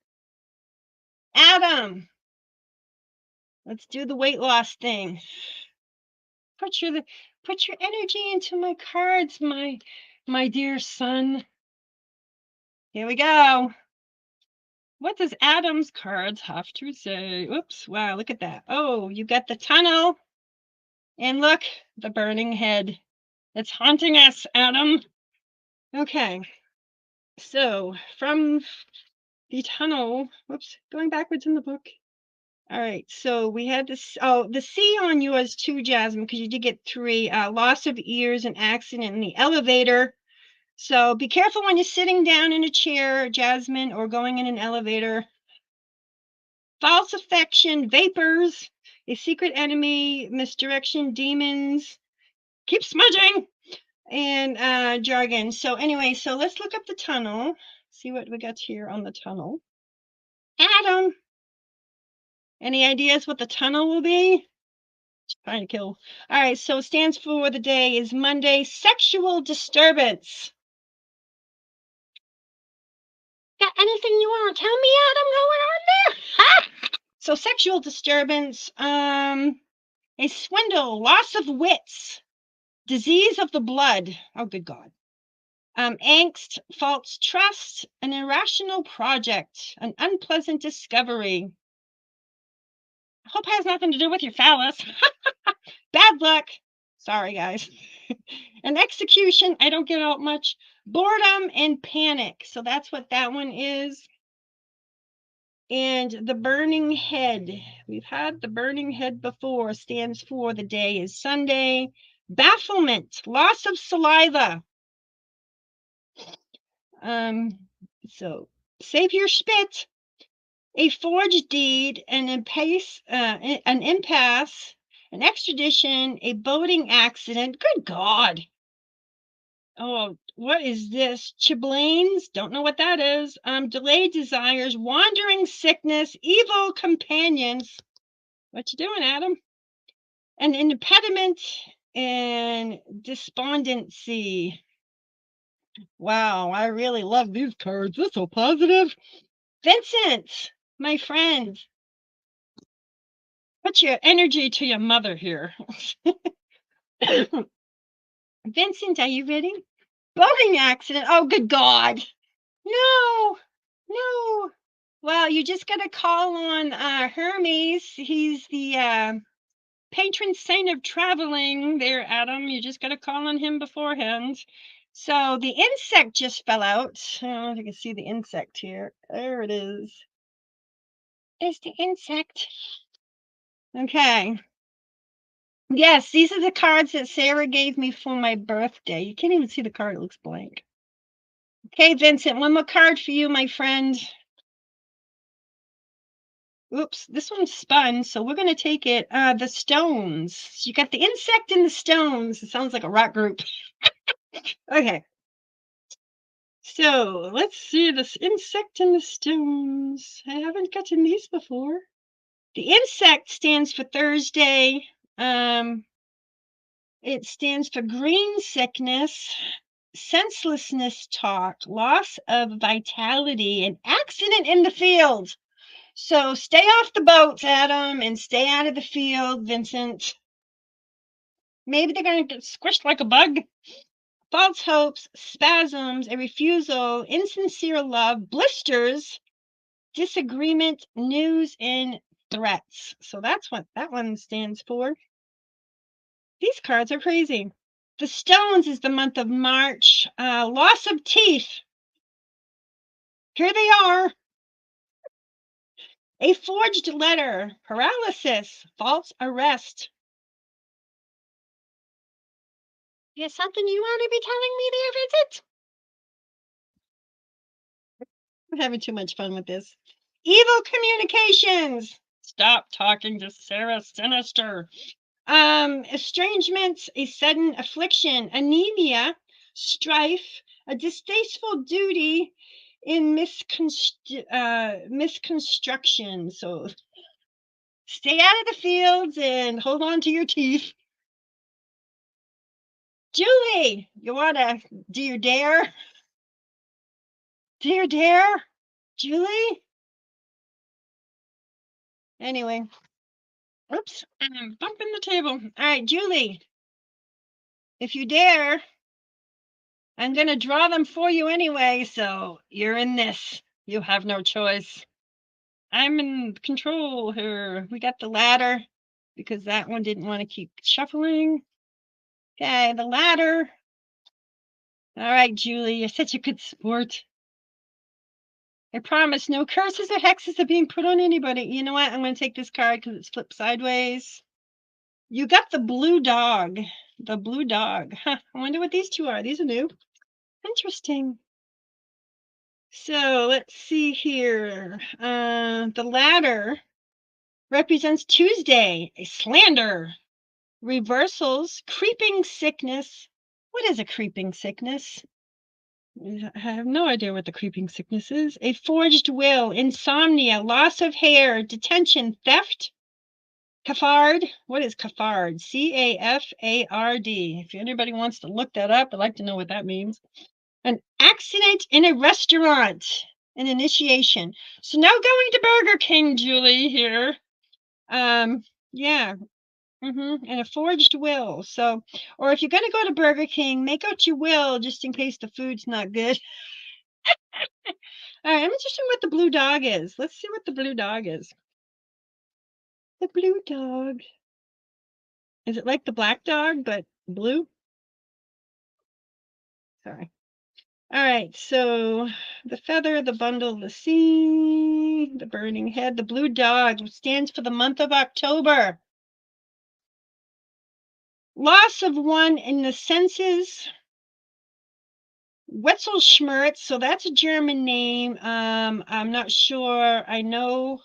Adam, let's do the weight loss thing. Put your energy into my cards, my dear son. Here we go. What does Adam's cards have to say? Oops, wow, look at that. Oh, you got the tunnel. And look, the burning head. It's haunting us, Adam. Okay. So from the tunnel, whoops, going backwards in the book. All right, so we had this. Oh, the C on yours too, Jasmine, because you did get 3. Loss of ears, an accident in the elevator. So be careful when you're sitting down in a chair, Jasmine, or going in an elevator. False affection, vapors, a secret enemy, misdirection, demons. Keep smudging. And jargon. So anyway, so let's look up the tunnel. See what we got here on the tunnel. Adam, any ideas what the tunnel will be? Trying to kill. All right, so stands for the day is Monday, sexual disturbance. Got anything you want to tell me, Adam, going on there? Ha! So sexual disturbance, a swindle, loss of wits, disease of the blood. Oh, good God. Angst, false trust, an irrational project, an unpleasant discovery. Hope has nothing to do with your phallus. Bad luck. Sorry, guys. An execution. I don't get out much. Boredom and panic. So that's what that one is. And the burning head. We've had the burning head before. Stands for the day is Sunday. Bafflement. Loss of saliva. So save your spit. A forged deed, an impasse, an extradition, a boating accident. Good God. Oh, what is this? Chiblains? Don't know what that is. Delayed desires, wandering sickness, evil companions. What you doing, Adam? An impediment and despondency. Wow, I really love these cards. They're so positive. Vincent, my friend, put your energy to your mother here. Vincent, are you ready? Boating accident. Oh, good God. No, no. Well, you just got to call on Hermes. He's the patron saint of traveling there, Adam. You just got to call on him beforehand. So the insect just fell out. I don't know if you can see the insect here. There it is. There's the insect. Okay. Yes, these are the cards that Sarah gave me for my birthday. You can't even see the card. It looks blank. Okay, Vincent, one more card for you, my friend. Oops, this one's spun, so we're going to take it. The stones. You got the insect and the stones. It sounds like a rock group. Okay. So let's see this insect and the stones. I haven't gotten these before. The insect stands for Thursday. It stands for green sickness, senselessness talk, loss of vitality, and accident in the field. So stay off the boats, Adam, and stay out of the field, Vincent. Maybe they're going to get squished like a bug. False hopes, spasms, a refusal, insincere love, blisters, disagreement, news, and threats. So that's what that one stands for. These cards are crazy. The stones is the month of March. Loss of teeth. Here they are. A forged letter. Paralysis. False arrest. You have something you want to be telling me there, Vincent? I'm having too much fun with this. Evil communications. Stop talking to Sarah Sinister. Estrangement, a sudden affliction, anemia, strife, a distasteful duty in misconstruction. So stay out of the fields and hold on to your teeth. Julie, you want to do your dare? Do your dare? Julie? Anyway. Oops, I'm bumping the table. All right, Julie, if you dare, I'm going to draw them for you anyway, so you're in this. You have no choice. I'm in control here. We got the ladder because that one didn't want to keep shuffling. Okay, the ladder. All right, Julie, you're such a good sport. I promise no curses or hexes are being put on anybody. You know what? I'm going to take this card because it's flipped sideways. You got the blue dog. The blue dog. Huh, I wonder what these two are. These are new. Interesting. So let's see here. The ladder represents Tuesday, a slander, reversals, creeping sickness. What is a creeping sickness? I have no idea what the creeping sickness is. A forged will, insomnia, loss of hair, detention, theft, cafard. What is cafard? C-A-F-A-R-D. If anybody wants to look that up, I'd like to know what that means. An accident in a restaurant, an initiation. So now going to Burger King, Julie, here. Yeah. And a forged will. So, or if you're going to go to Burger King, make out your will just in case the food's not good. All right, I'm interested in what the blue dog is. Let's see what the blue dog is. The blue dog. Is it like the black dog, but blue? Sorry. All right, so the feather, the bundle, the sea, the burning head, the blue dog stands for the month of October. Loss of one in the senses. Wetzelschmerz, so that's a German name. I'm not sure. I know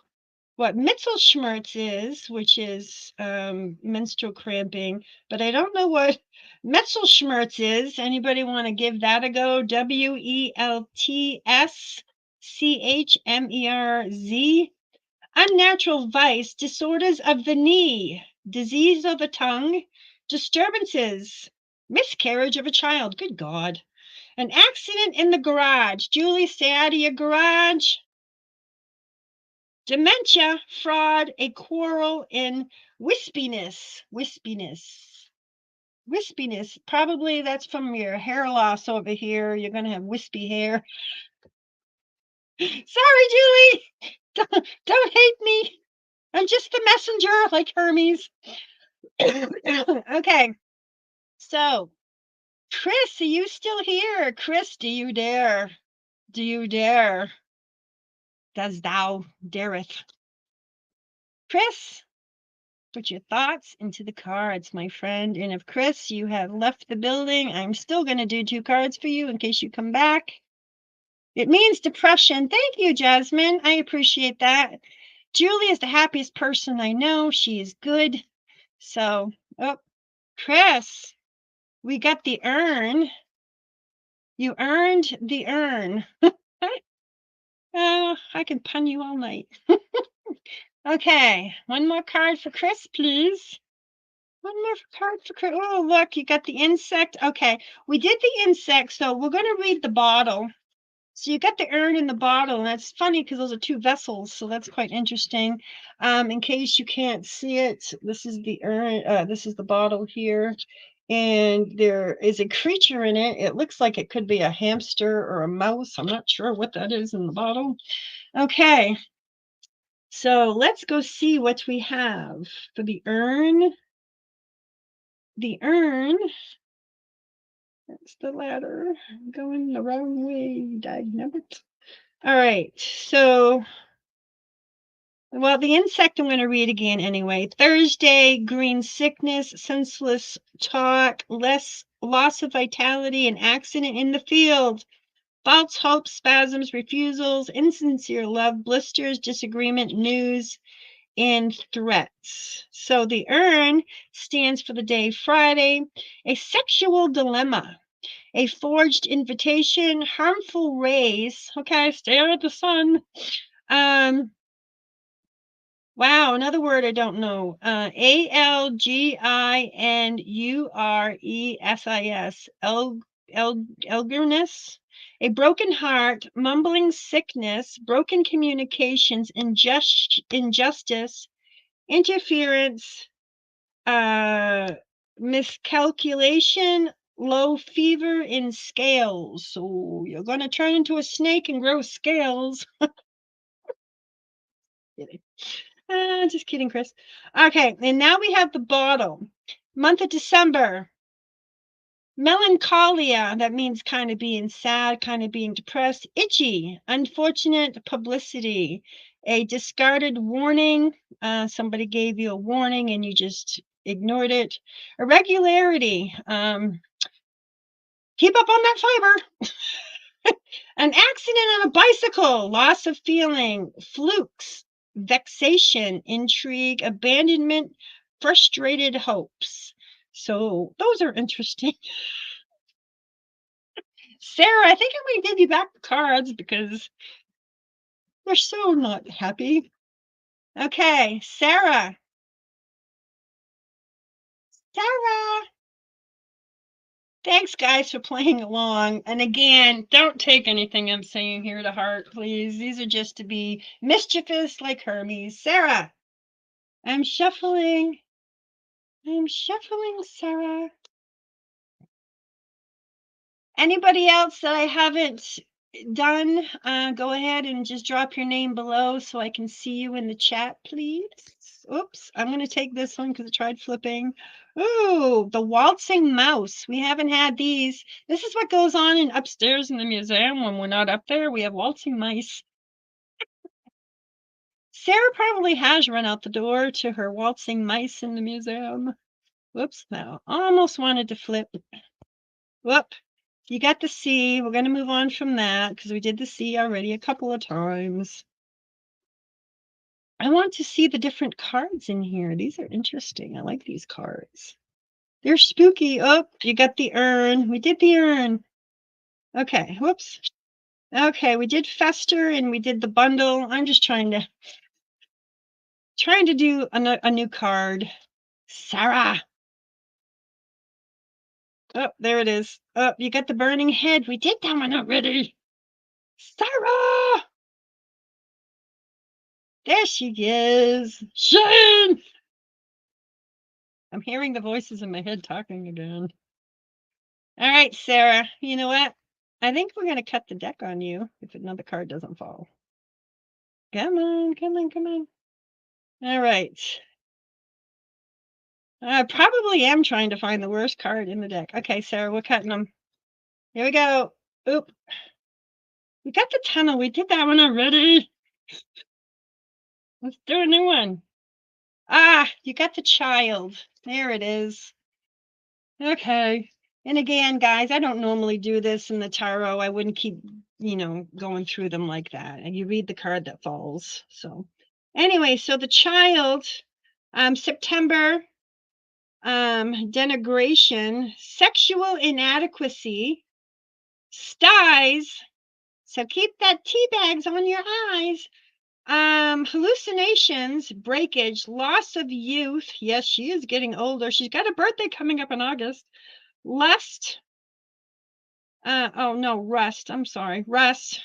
what Mitzelschmerz is, which is menstrual cramping, but I don't know what Metzelschmerz is. Anybody want to give that a go? Weltschmerz. Unnatural vice, disorders of the knee, disease of the tongue, disturbances, miscarriage of a child. Good God. An accident in the garage. Julie, stay out of your garage. Dementia, fraud, a quarrel, and wispiness. Wispiness. Probably that's from your hair loss over here. You're going to have wispy hair. Sorry, Julie. Don't hate me. I'm just the messenger like Hermes. Okay, so Chris, are you still here? Chris, do you dare? Do you dare? Does thou dareth? Chris, put your thoughts into the cards, my friend. And if Chris, you have left the building, I'm still going to do 2 cards for you in case you come back. It means depression. Thank you, Jasmine. I appreciate that. Julie is the happiest person I know. She is good. So, oh, Chris, we got the urn. You earned the urn. I can pun you all night. Okay, one more card for Chris, please. One more card for Chris. Oh, look, you got the insect. Okay, we did the insect, so we're going to read the bottle. So you got the urn in the bottle, and that's funny because those are 2 vessels, so that's quite interesting. In case you can't see it, this is the urn. This is the bottle here, and there is a creature in it. It looks like it could be a hamster or a mouse. I'm not sure what that is in the bottle. Okay, so let's go see what we have for the urn. The urn. That's the ladder. I'm going the wrong way, dagnabbit. All right, so, well, the insect I'm going to read again anyway. Thursday, green sickness, senseless talk, less loss of vitality, an accident in the field, false hopes, spasms, refusals, insincere love, blisters, disagreement, news, and threats. So the urn stands for the day Friday, a sexual dilemma, a forged invitation, harmful rays. Okay, stare at the sun. Wow, another word I don't know. Alginuresis. Elgerness. A broken heart, mumbling sickness, broken communications, injustice, interference, miscalculation, low fever in scales. So you're going to turn into a snake and grow scales. Just kidding, Chris. Okay, and now we have the bottle. Month of December. Melancholia, that means kind of being sad, kind of being depressed. Itchy, unfortunate publicity. A discarded warning. Somebody gave you a warning and you just ignored it. Irregularity. Keep up on that fiber. An accident on a bicycle, loss of feeling, flukes, vexation, intrigue, abandonment, frustrated hopes. So those are interesting. Sarah, I think I'm going to give you back the cards because they're so not happy. Okay, Sarah. Sarah. Thanks, guys, for playing along. And again, don't take anything I'm saying here to heart, please. These are just to be mischievous like Hermes. Sarah. I'm shuffling. I'm shuffling, Sarah. Anybody else that I haven't done, go ahead and just drop your name below so I can see you in the chat, please. Oops, I'm going to take this one because I tried flipping. Ooh, the waltzing mouse. We haven't had these. This is what goes on upstairs in the museum when we're not up there. We have waltzing mice. Sarah probably has run out the door to her waltzing mice in the museum. Whoops, now almost wanted to flip. Whoop, you got the C. We're going to move on from that because we did the C already a couple of times. I want to see the different cards in here. These are interesting. I like these cards. They're spooky. Oh, you got the urn. We did the urn. Okay, whoops. Okay, we did Fester and we did the bundle. I'm just trying to do a new card. Sarah. Oh, there it is. Oh, you got the burning head. We did that one already. Sarah. There she is. Shane. I'm hearing the voices in my head talking again. All right, Sarah. You know what? I think we're going to cut the deck on you if another card doesn't fall. Come on, come on, come on. All right. I probably am trying to find the worst card in the deck. Okay, Sarah, we're cutting them. Here we go. Oop. We got the tunnel. We did that one already. Let's do a new one. Ah, you got the child. There it is. Okay. And again, guys, I don't normally do this in the tarot. I wouldn't keep, going through them like that. And you read the card that falls. So anyway, so the child, September, denigration, sexual inadequacy, styes. So keep that tea bags on your eyes. Hallucinations, breakage, loss of youth. Yes, she is getting older. She's got a birthday coming up in August. Lust. Oh no, rust. I'm sorry, rust.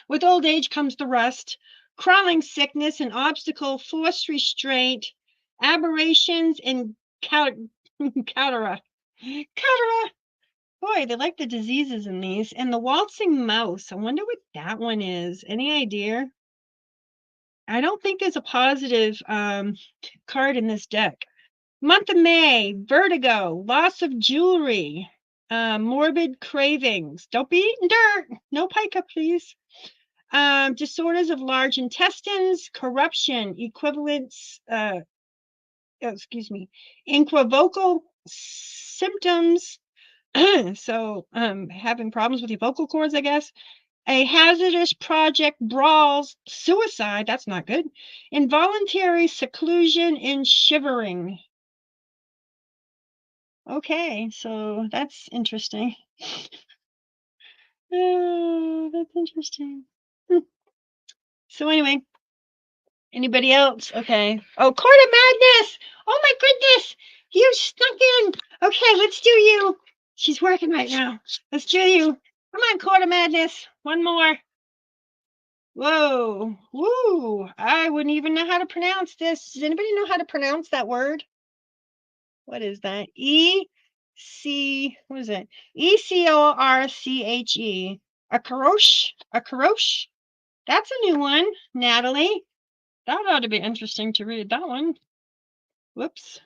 With old age comes the rust. Crawling sickness, an obstacle, forced restraint, aberrations, and caldera. Caldera. Boy, they like the diseases in these. And the waltzing mouse. I wonder what that one is. Any idea? I don't think there's a positive card in this deck. Month of May, vertigo, loss of jewelry, morbid cravings. Don't be eating dirt. No pica, please. Disorders of large intestines, corruption, equivalence, equivocal symptoms. So having problems with your vocal cords, I guess. A hazardous project, brawls, suicide, that's not good. Involuntary seclusion and shivering. Okay, so that's interesting. Oh, that's interesting. So anyway, anybody else? Okay. Oh, Court of Madness! Oh my goodness! You snuck in! Okay, let's do you. She's working right now. Let's do you. Come on, Court of Madness. One more. Whoa. Woo. I wouldn't even know how to pronounce this. Does anybody know how to pronounce that word? What is that? What is it? Ecorche. A karosh? A karosh? That's a new one, Natalie. That ought to be interesting to read that one. Whoops.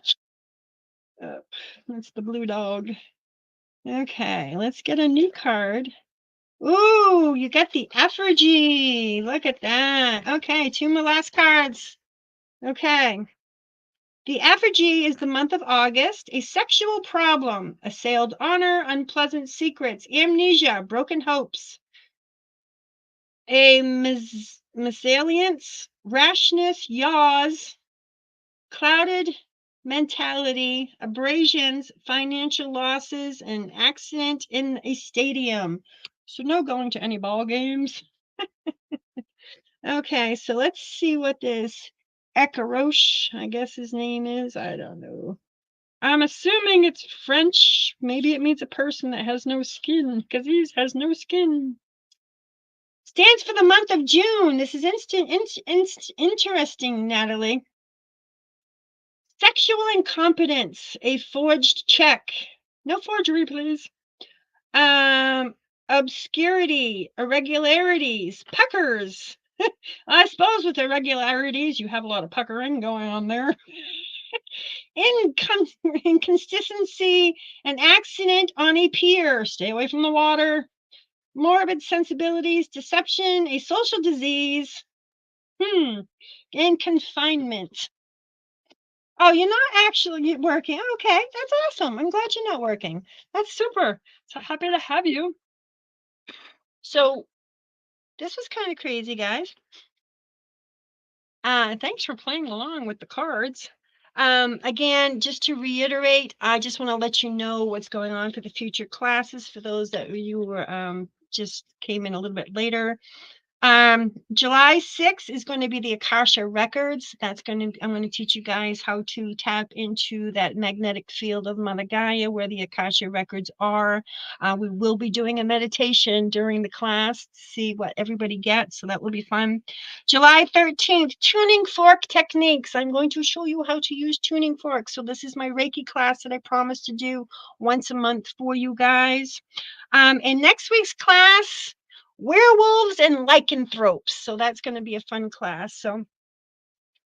That's the blue dog. Okay, let's get a new card. Ooh, you got the effigy. Look at that. Okay, two more last cards. Okay. The effigy is the month of August. A sexual problem, assailed honor, unpleasant secrets, amnesia, broken hopes. A mesalliance, rashness, yaws, clouded mentality, abrasions, financial losses, an accident in a stadium. So no going to any ball games. Okay, so let's see what this Ekarosh, I guess his name is. I don't know. I'm assuming it's French. Maybe it means a person that has no skin, because he has no skin. Stands for the month of June. This is interesting, Natalie. Sexual incompetence, a forged check. No forgery, please. Obscurity, irregularities, puckers. I suppose with irregularities, you have a lot of puckering going on there. Inconsistency, an accident on a pier. Stay away from the water. Morbid sensibilities, deception, a social disease. And confinement. Oh, you're not actually working. Okay, that's awesome. I'm glad you're not working. That's super. So happy to have you. So this was kind of crazy, guys. Thanks for playing along with the cards. Again, just to reiterate, I just want to let you know what's going on for the future classes for those that you were just came in a little bit later. July 6th is going to be the Akasha Records. I'm going to teach you guys how to tap into that magnetic field of Mother Gaia where the Akasha Records are. We will be doing a meditation during the class to see what everybody gets, so that will be fun. July 13th, tuning fork techniques. I'm going to show you how to use tuning forks. So this is my Reiki class that I promised to do once a month for you guys. In next week's class, werewolves and lycanthropes. So that's going to be a fun class. So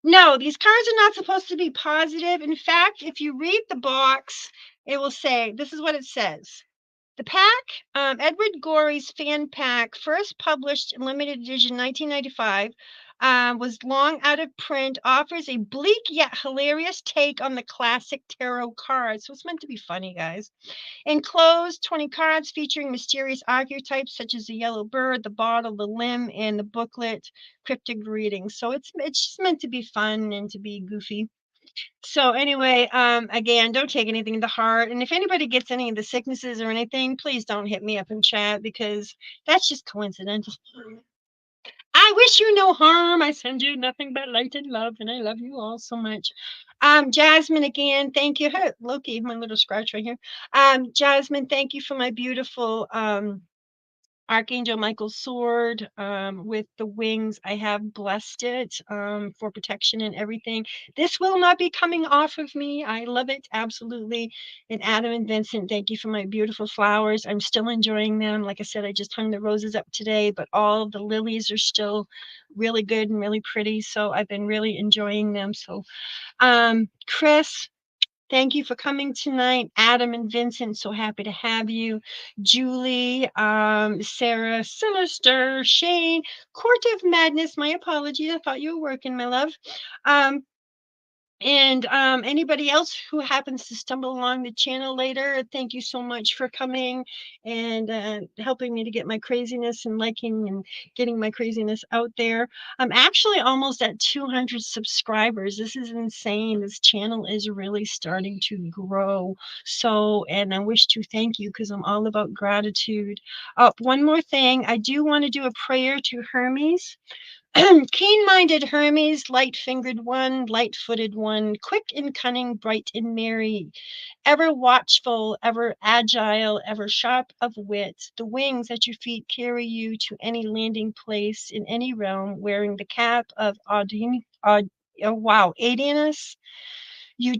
No, these cards are not supposed to be positive. In fact, if you read the box, it will say, this is what it says. The pack, Edward Gorey's fan pack, first published in limited edition 1995, was long out of print, offers a bleak yet hilarious take on the classic tarot cards. So it's meant to be funny, guys. Enclosed 20 cards featuring mysterious archetypes such as the yellow bird, the bottle, the limb, and the booklet cryptic readings. So it's just meant to be fun and to be goofy. So anyway, again, don't take anything to heart. And if anybody gets any of the sicknesses or anything, please don't hit me up in chat because that's just coincidental. I wish you no harm. I send you nothing but light and love, and I love you all so much. Jasmine, again, thank you. Hey, Loki, my little scratch right here. Jasmine, thank you for my beautiful Archangel Michael's sword with the wings. I have blessed it for protection and everything. This will not be coming off of me. I love it absolutely. And Adam and Vincent, thank you for my beautiful flowers. I'm still enjoying them. Like I said, I just hung the roses up today, but all the lilies are still really good and really pretty. So I've been really enjoying them. So Chris, thank you for coming tonight. Adam and Vincent, so happy to have you. Julie, Sarah, Sinister, Shane, Court of Madness, my apologies. I thought you were working, my love. Um, and anybody else who happens to stumble along the channel later, thank you so much for coming and helping me to get my craziness and liking and getting my craziness out there. I'm actually almost at 200 subscribers. This is insane. This channel is really starting to grow. So, and I wish to thank you because I'm all about gratitude. One more thing, I do want to do a prayer to Hermes. Keen-minded Hermes, light-fingered one, light-footed one, quick and cunning, bright and merry, ever watchful, ever agile, ever sharp of wit. The wings at your feet carry you to any landing place in any realm, wearing the cap of Adianus. You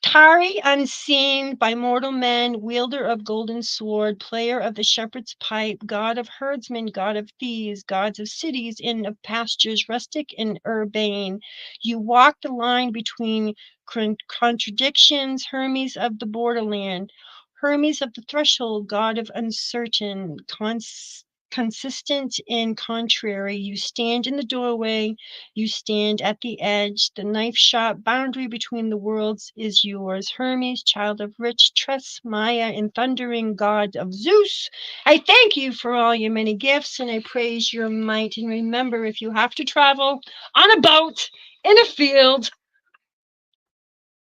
tarry unseen by mortal men, wielder of golden sword, player of the shepherd's pipe, god of herdsmen, god of thieves, gods of cities and of pastures, rustic and urbane. You walk the line between contradictions, Hermes of the borderland, Hermes of the threshold, god of uncertain, consistent and contrary. You stand in the doorway, you stand at the edge. The knife sharp boundary between the worlds is yours. Hermes, child of rich tress, Maya, and thundering god of Zeus. I thank you for all your many gifts and I praise your might. And remember, if you have to travel on a boat, in a field,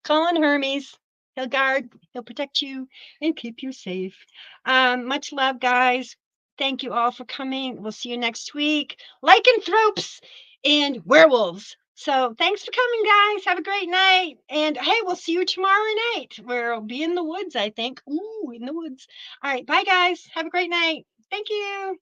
call on Hermes. He'll guard, he'll protect you, and keep you safe. Much love, guys. Thank you all for coming. We'll see you next week. Lycanthropes and werewolves. So thanks for coming, guys. Have a great night. And hey, we'll see you tomorrow night. We'll be in the woods, I think. Ooh, in the woods. All right. Bye, guys. Have a great night. Thank you.